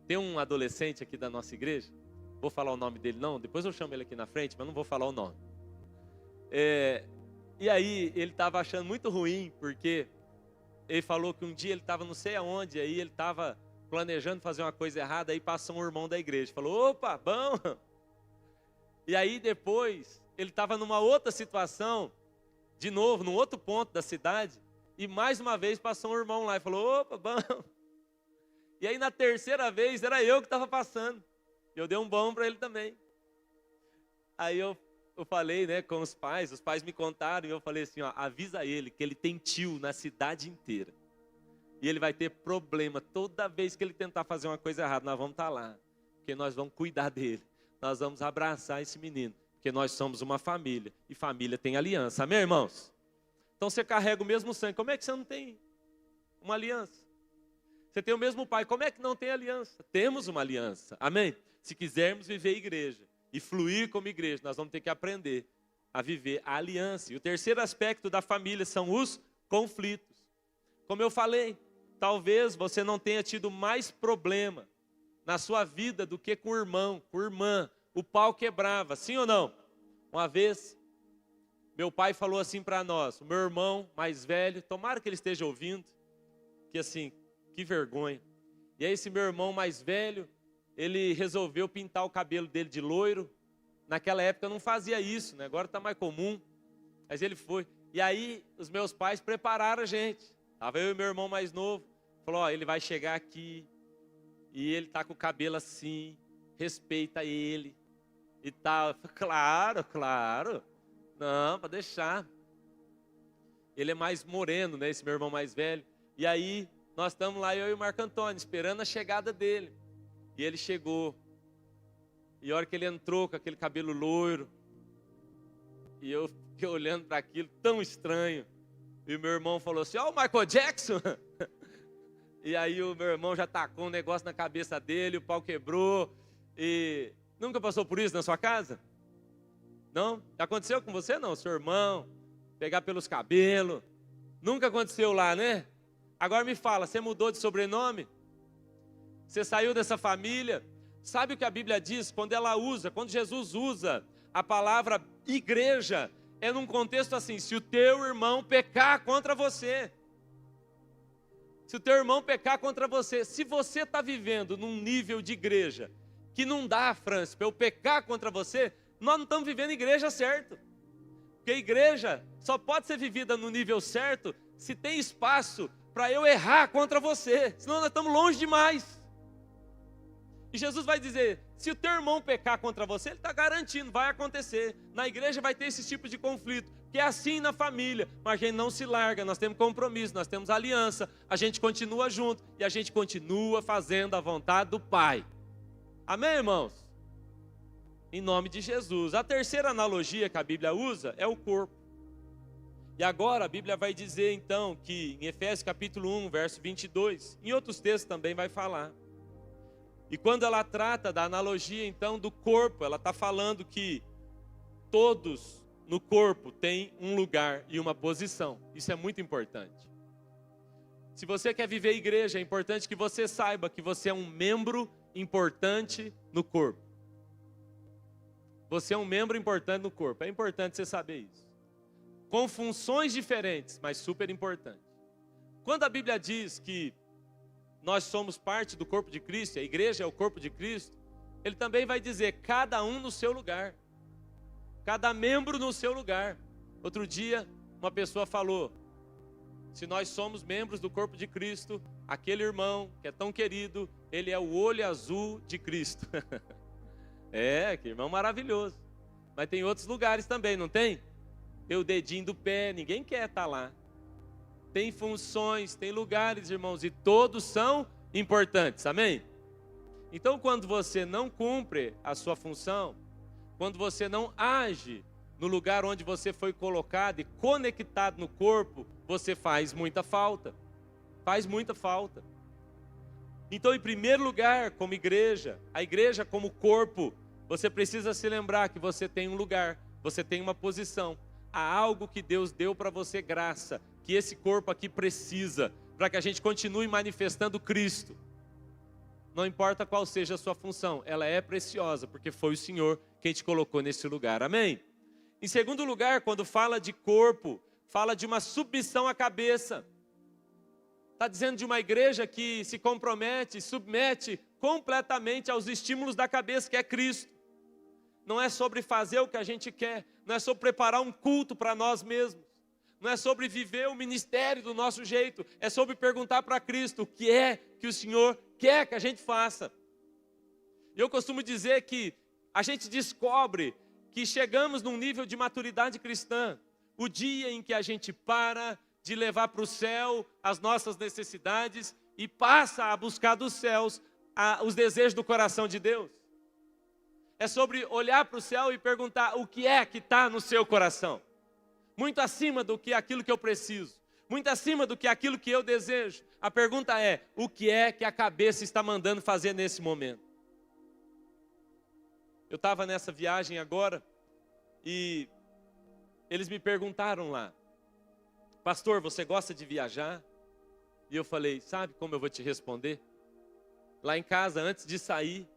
Tem um adolescente aqui da nossa igreja, vou falar o nome dele não, depois eu chamo ele aqui na frente, mas não vou falar o nome. E aí ele estava achando muito ruim, porque ele falou que um dia ele estava não sei aonde, aí ele estava planejando fazer uma coisa errada, aí passou um irmão da igreja, falou: opa, bom. E aí depois ele estava numa outra situação, de novo, num outro ponto da cidade, e mais uma vez passou um irmão lá e falou: opa, bom. E aí na terceira vez era eu que estava passando. Eu dei um bom para ele também. Aí eu falei, né, com os pais me contaram, e eu falei assim: ó, avisa ele que ele tem tio na cidade inteira. E ele vai ter problema toda vez que ele tentar fazer uma coisa errada. Nós vamos estar lá, porque nós vamos cuidar dele. Nós vamos abraçar esse menino, porque nós somos uma família, e família tem aliança. Amém, irmãos? Então você carrega o mesmo sangue. Como é que você não tem uma aliança? Você tem o mesmo pai. Como é que não tem aliança? Temos uma aliança. Amém? Se quisermos viver igreja e fluir como igreja, nós vamos ter que aprender a viver a aliança. E o terceiro aspecto da família são os conflitos. Como eu falei, talvez você não tenha tido mais problema na sua vida do que com o irmão, com a irmã. O pau quebrava, sim ou não? Uma vez, meu pai falou assim para nós: o meu irmão mais velho, tomara que ele esteja ouvindo, que assim, que vergonha. E aí esse meu irmão mais velho, ele resolveu pintar o cabelo dele de loiro. Naquela época não fazia isso, né? Agora está mais comum. Mas ele foi. E aí os meus pais prepararam a gente. Estava eu e meu irmão mais novo. Falou: ó, ele vai chegar aqui e ele está com o cabelo assim, respeita ele e tal. Claro, claro. Não, para deixar. Ele é mais moreno, né? Esse meu irmão mais velho. E aí nós estamos lá, eu e o Marco Antônio, esperando a chegada dele. E ele chegou. E a hora que ele entrou com aquele cabelo loiro, e eu fiquei olhando para aquilo tão estranho. E o meu irmão falou assim: ó, o Michael Jackson. E aí o meu irmão já tacou um negócio na cabeça dele, o pau quebrou. E nunca passou por isso na sua casa? Não? Já aconteceu com você não? Seu irmão pegar pelos cabelos? Nunca aconteceu lá, né? Agora me fala, você mudou de sobrenome? Você saiu dessa família? Sabe o que a Bíblia diz? Quando Jesus usa a palavra igreja, é num contexto assim: se o teu irmão pecar contra você. Se o teu irmão pecar contra você, se você está vivendo num nível de igreja que não dá, Francis, para eu pecar contra você, nós não estamos vivendo igreja certo. Porque a igreja só pode ser vivida no nível certo se tem espaço para eu errar contra você, senão nós estamos longe demais. E Jesus vai dizer: se o teu irmão pecar contra você, ele está garantindo, vai acontecer. Na igreja vai ter esse tipo de conflito, que é assim na família, mas a gente não se larga, nós temos compromisso, nós temos aliança, a gente continua junto e a gente continua fazendo a vontade do Pai. Amém, irmãos? Em nome de Jesus. A terceira analogia que a Bíblia usa é o corpo. E agora a Bíblia vai dizer então que em Efésios capítulo 1, verso 22, em outros textos também vai falar. E quando ela trata da analogia então do corpo, ela está falando que todos no corpo têm um lugar e uma posição. Isso é muito importante. Se você quer viver igreja, é importante que você saiba que você é um membro importante no corpo. Você é um membro importante no corpo. É importante você saber isso. Com funções diferentes, mas super importante. Quando a Bíblia diz que nós somos parte do corpo de Cristo, a igreja é o corpo de Cristo, ele também vai dizer cada um no seu lugar, cada membro no seu lugar. Outro dia, uma pessoa falou, se nós somos membros do corpo de Cristo, aquele irmão que é tão querido, ele é o olho azul de Cristo. Que irmão maravilhoso. Mas tem outros lugares também, não tem? Tem o dedinho do pé, ninguém quer estar lá. Tem funções, tem lugares, irmãos, e todos são importantes, amém? Então, quando você não cumpre a sua função, quando você não age no lugar onde você foi colocado e conectado no corpo, você faz muita falta. Faz muita falta. Então, em primeiro lugar, como igreja, a igreja como corpo, você precisa se lembrar que você tem um lugar, você tem uma posição. Há algo que Deus deu para você, graça, que esse corpo aqui precisa, para que a gente continue manifestando Cristo. Não importa qual seja a sua função, ela é preciosa, porque foi o Senhor quem te colocou nesse lugar, amém? Em segundo lugar, quando fala de corpo, fala de uma submissão à cabeça. Está dizendo de uma igreja que se compromete, submete completamente aos estímulos da cabeça, que é Cristo. Não é sobre fazer o que a gente quer, não é sobre preparar um culto para nós mesmos, não é sobre viver o ministério do nosso jeito, é sobre perguntar para Cristo o que é que o Senhor quer que a gente faça. Eu costumo dizer que a gente descobre que chegamos num nível de maturidade cristã o dia em que a gente para de levar para o céu as nossas necessidades e passa a buscar dos céus os desejos do coração de Deus. É sobre olhar para o céu e perguntar o que é que está no seu coração. Muito acima do que aquilo que eu preciso, muito acima do que aquilo que eu desejo. A pergunta é, o que é que a cabeça está mandando fazer nesse momento? Eu estava nessa viagem agora e eles me perguntaram lá, pastor, você gosta de viajar? E eu falei, sabe como eu vou te responder? Lá em casa, antes de sair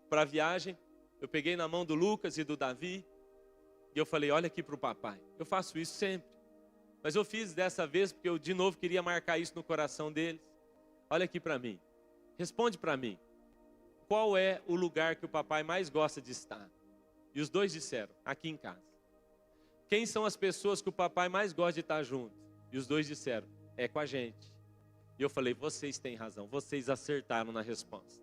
para a viagem, eu peguei na mão do Lucas e do Davi e eu falei, olha aqui para o papai. Eu faço isso sempre, mas eu fiz dessa vez porque eu de novo queria marcar isso no coração deles. Olha aqui para mim, responde para mim, qual é o lugar que o papai mais gosta de estar? E os dois disseram, aqui em casa. Quem são as pessoas que o papai mais gosta de estar junto? E os dois disseram, é com a gente. E eu falei, vocês têm razão, vocês acertaram na resposta.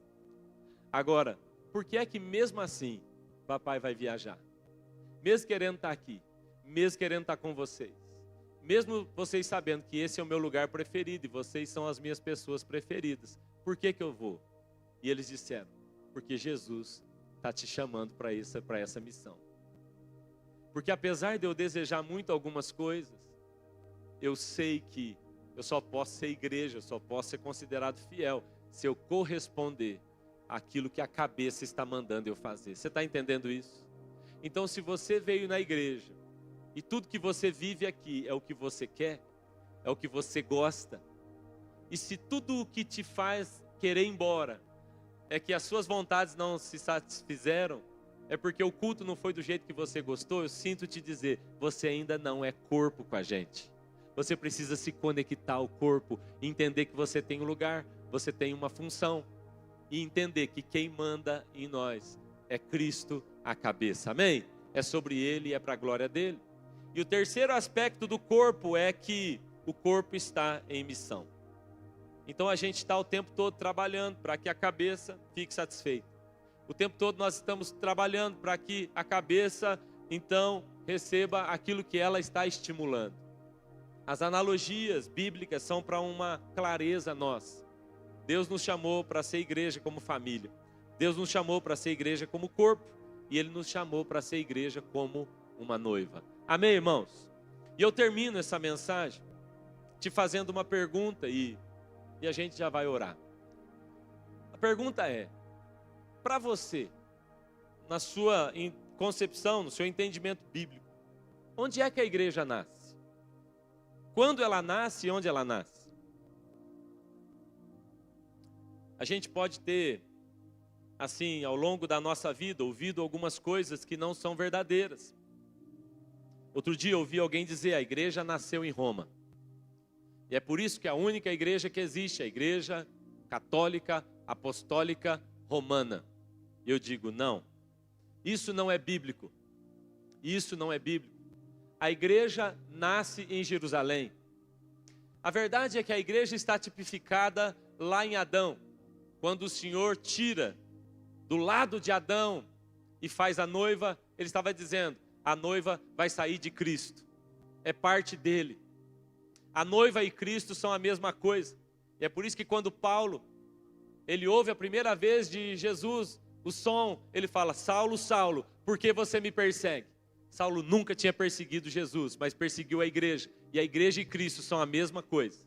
Agora, por que é que mesmo assim, papai vai viajar? Mesmo querendo estar aqui, mesmo querendo estar com vocês, mesmo vocês sabendo que esse é o meu lugar preferido e vocês são as minhas pessoas preferidas, por que que eu vou? E eles disseram, porque Jesus está te chamando para essa missão. Porque apesar de eu desejar muito algumas coisas, eu sei que eu só posso ser igreja, eu só posso ser considerado fiel se eu corresponder àquilo que a cabeça está mandando eu fazer. Você está entendendo isso? Então, se você veio na igreja e tudo que você vive aqui é o que você quer, é o que você gosta, e se tudo o que te faz querer ir embora é que as suas vontades não se satisfizeram, é porque o culto não foi do jeito que você gostou, eu sinto te dizer, você ainda não é corpo com a gente. Você precisa se conectar ao corpo, entender que você tem um lugar, você tem uma função, e entender que quem manda em nós é Cristo, a cabeça, amém? É sobre Ele e é para a glória dEle. E o terceiro aspecto do corpo é que o corpo está em missão. Então a gente está o tempo todo trabalhando para que a cabeça fique satisfeita. O tempo todo nós estamos trabalhando para que a cabeça, então, receba aquilo que ela está estimulando. As analogias bíblicas são para uma clareza nossa. Deus nos chamou para ser igreja como família. Deus nos chamou para ser igreja como corpo. E Ele nos chamou para ser igreja como uma noiva. Amém, irmãos? E eu termino essa mensagem te fazendo uma pergunta e a gente já vai orar. A pergunta é, para você, na sua concepção, no seu entendimento bíblico, onde é que a igreja nasce? Quando ela nasce e onde ela nasce? A gente pode ter, assim, ao longo da nossa vida, ouvido algumas coisas que não são verdadeiras. Outro dia eu ouvi alguém dizer, a igreja nasceu em Roma. E é por isso que a única igreja que existe é a igreja católica, apostólica, romana. E eu digo, não, isso não é bíblico. Isso não é bíblico. A igreja nasce em Jerusalém. A verdade é que a igreja está tipificada lá em Adão, quando o Senhor tira do lado de Adão e faz a noiva, ele estava dizendo, a noiva vai sair de Cristo, é parte dele. A noiva e Cristo são a mesma coisa. E é por isso que quando Paulo, ele ouve a primeira vez de Jesus, o som, ele fala, Saulo, Saulo, por que você me persegue? Saulo nunca tinha perseguido Jesus, mas perseguiu a igreja. E a igreja e Cristo são a mesma coisa.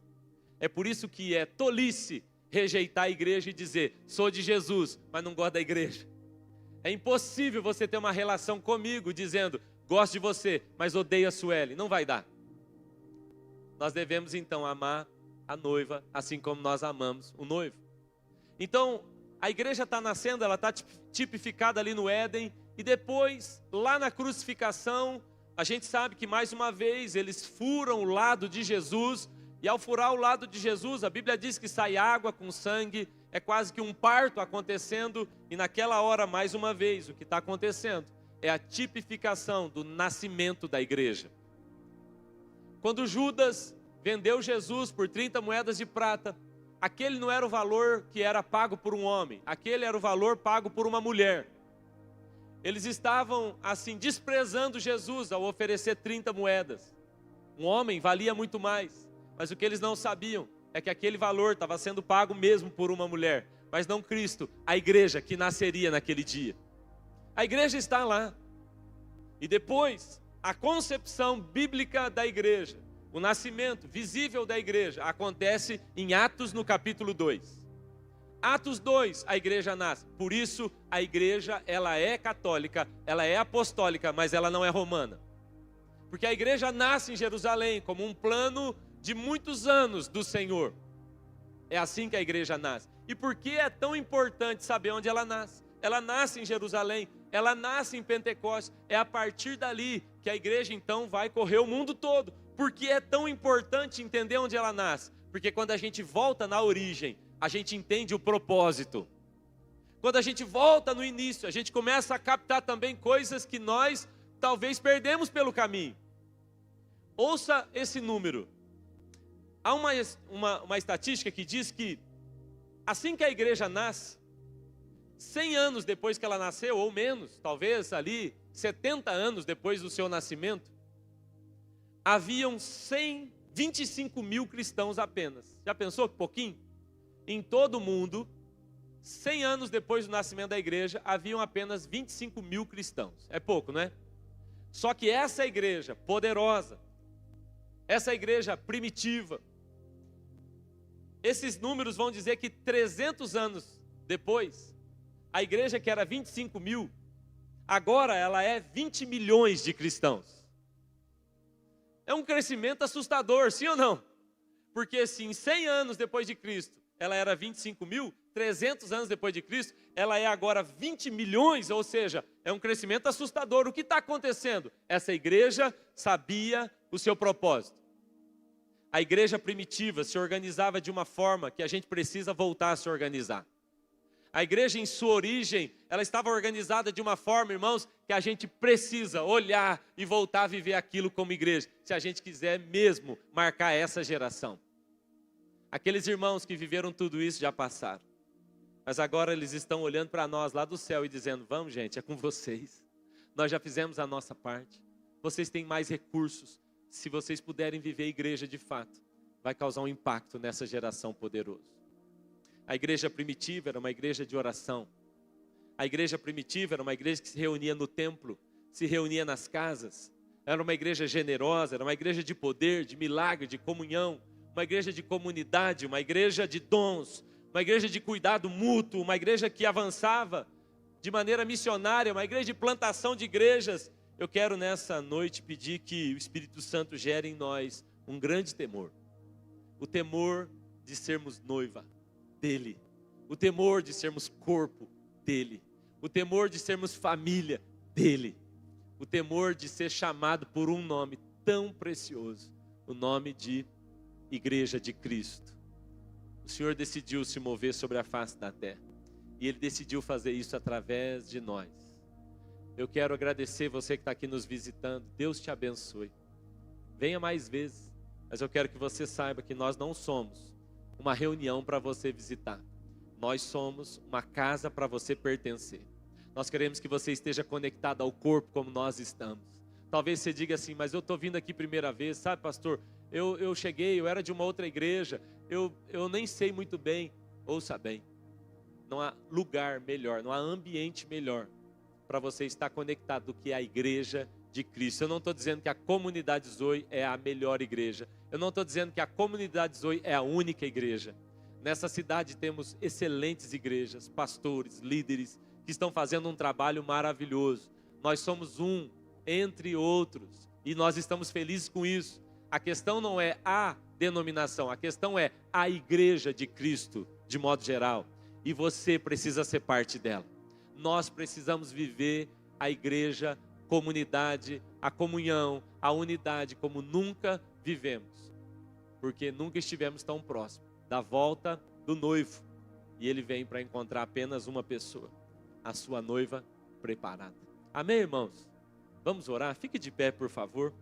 É por isso que é tolice rejeitar a igreja e dizer, sou de Jesus, mas não gosto da igreja. É impossível você ter uma relação comigo dizendo, gosto de você, mas odeio a Sueli. Não vai dar. Nós devemos então amar a noiva, assim como nós amamos o noivo. Então, a igreja está nascendo, ela está tipificada ali no Éden, e depois, lá na crucificação, a gente sabe que mais uma vez eles furam o lado de Jesus, e ao furar o lado de Jesus, a Bíblia diz que sai água com sangue, é quase que um parto acontecendo, e naquela hora, mais uma vez, o que está acontecendo é a tipificação do nascimento da igreja. Quando Judas vendeu Jesus por 30 moedas de prata, aquele não era o valor que era pago por um homem, aquele era o valor pago por uma mulher. Eles estavam assim desprezando Jesus ao oferecer 30 moedas. Um homem valia muito mais, mas o que eles não sabiam é que aquele valor estava sendo pago mesmo por uma mulher, mas não Cristo, a igreja que nasceria naquele dia. A igreja está lá. E depois, a concepção bíblica da igreja, o nascimento visível da igreja, acontece em Atos no capítulo 2. Atos 2, a igreja nasce. Por isso, a igreja, ela é católica, ela é apostólica, mas ela não é romana. Porque a igreja nasce em Jerusalém, como um plano de muitos anos do Senhor. É assim que a igreja nasce. E por que é tão importante saber onde ela nasce? Ela nasce em Jerusalém, ela nasce em Pentecostes. É a partir dali que a igreja então vai correr o mundo todo. Por que é tão importante entender onde ela nasce? Porque quando a gente volta na origem, a gente entende o propósito. Quando a gente volta no início, a gente começa a captar também coisas que nós talvez perdemos pelo caminho. Ouça esse número. Há uma estatística que diz que assim que a igreja nasce, 100 anos depois que ela nasceu, ou menos, talvez ali 70 anos depois do seu nascimento, haviam 125 mil cristãos apenas. Já pensou que pouquinho? Em todo o mundo, 100 anos depois do nascimento da igreja, haviam apenas 25 mil cristãos. É pouco, não é? Só que essa igreja poderosa, essa igreja primitiva, esses números vão dizer que 300 anos depois, a igreja que era 25 mil, agora ela é 20 milhões de cristãos. É um crescimento assustador, sim ou não? Porque se em 100 anos depois de Cristo, ela era 25 mil, 300 anos depois de Cristo, ela é agora 20 milhões, ou seja, é um crescimento assustador. O que está acontecendo? Essa igreja sabia o seu propósito. A igreja primitiva se organizava de uma forma que a gente precisa voltar a se organizar. A igreja em sua origem, ela estava organizada de uma forma, irmãos, que a gente precisa olhar e voltar a viver aquilo como igreja, se a gente quiser mesmo marcar essa geração. Aqueles irmãos que viveram tudo isso já passaram, mas agora eles estão olhando para nós lá do céu e dizendo, vamos gente, é com vocês, nós já fizemos a nossa parte, vocês têm mais recursos, se vocês puderem viver a igreja de fato, vai causar um impacto nessa geração poderoso. A igreja primitiva era uma igreja de oração. A igreja primitiva era uma igreja que se reunia no templo, se reunia nas casas. Era uma igreja generosa, era uma igreja de poder, de milagre, de comunhão. Uma igreja de comunidade, uma igreja de dons. Uma igreja de cuidado mútuo, uma igreja que avançava de maneira missionária, uma igreja de plantação de igrejas. Eu quero nessa noite pedir que o Espírito Santo gere em nós um grande temor. O temor de sermos noiva dele, o temor de sermos corpo dele, o temor de sermos família dele, o temor de ser chamado por um nome tão precioso, o nome de igreja de Cristo. O Senhor decidiu se mover sobre a face da terra. E Ele decidiu fazer isso através de nós. Eu quero agradecer você que está aqui nos visitando. Deus te abençoe. Venha mais vezes. Mas eu quero que você saiba que nós não somos uma reunião para você visitar. Nós somos uma casa para você pertencer. Nós queremos que você esteja conectado ao corpo como nós estamos. Talvez você diga assim, mas eu estou vindo aqui primeira vez, sabe, pastor? Eu cheguei, eu era de uma outra igreja, eu nem sei muito bem. Ouça bem, não há lugar melhor, não há ambiente melhor para você estar conectado do que a igreja de Cristo. Eu não estou dizendo que a comunidade Zoe é a melhor igreja. Eu não estou dizendo que a comunidade Zoe é a única igreja. Nessa cidade temos excelentes igrejas, pastores, líderes, que estão fazendo um trabalho maravilhoso. Nós somos um entre outros e nós estamos felizes com isso. A questão não é a denominação, a questão é a igreja de Cristo, de modo geral. E você precisa ser parte dela. Nós precisamos viver a igreja, comunidade, a comunhão, a unidade como nunca vivemos. Porque nunca estivemos tão próximos da volta do noivo. E ele vem para encontrar apenas uma pessoa, a sua noiva preparada. Amém, irmãos? Vamos orar? Fique de pé, por favor.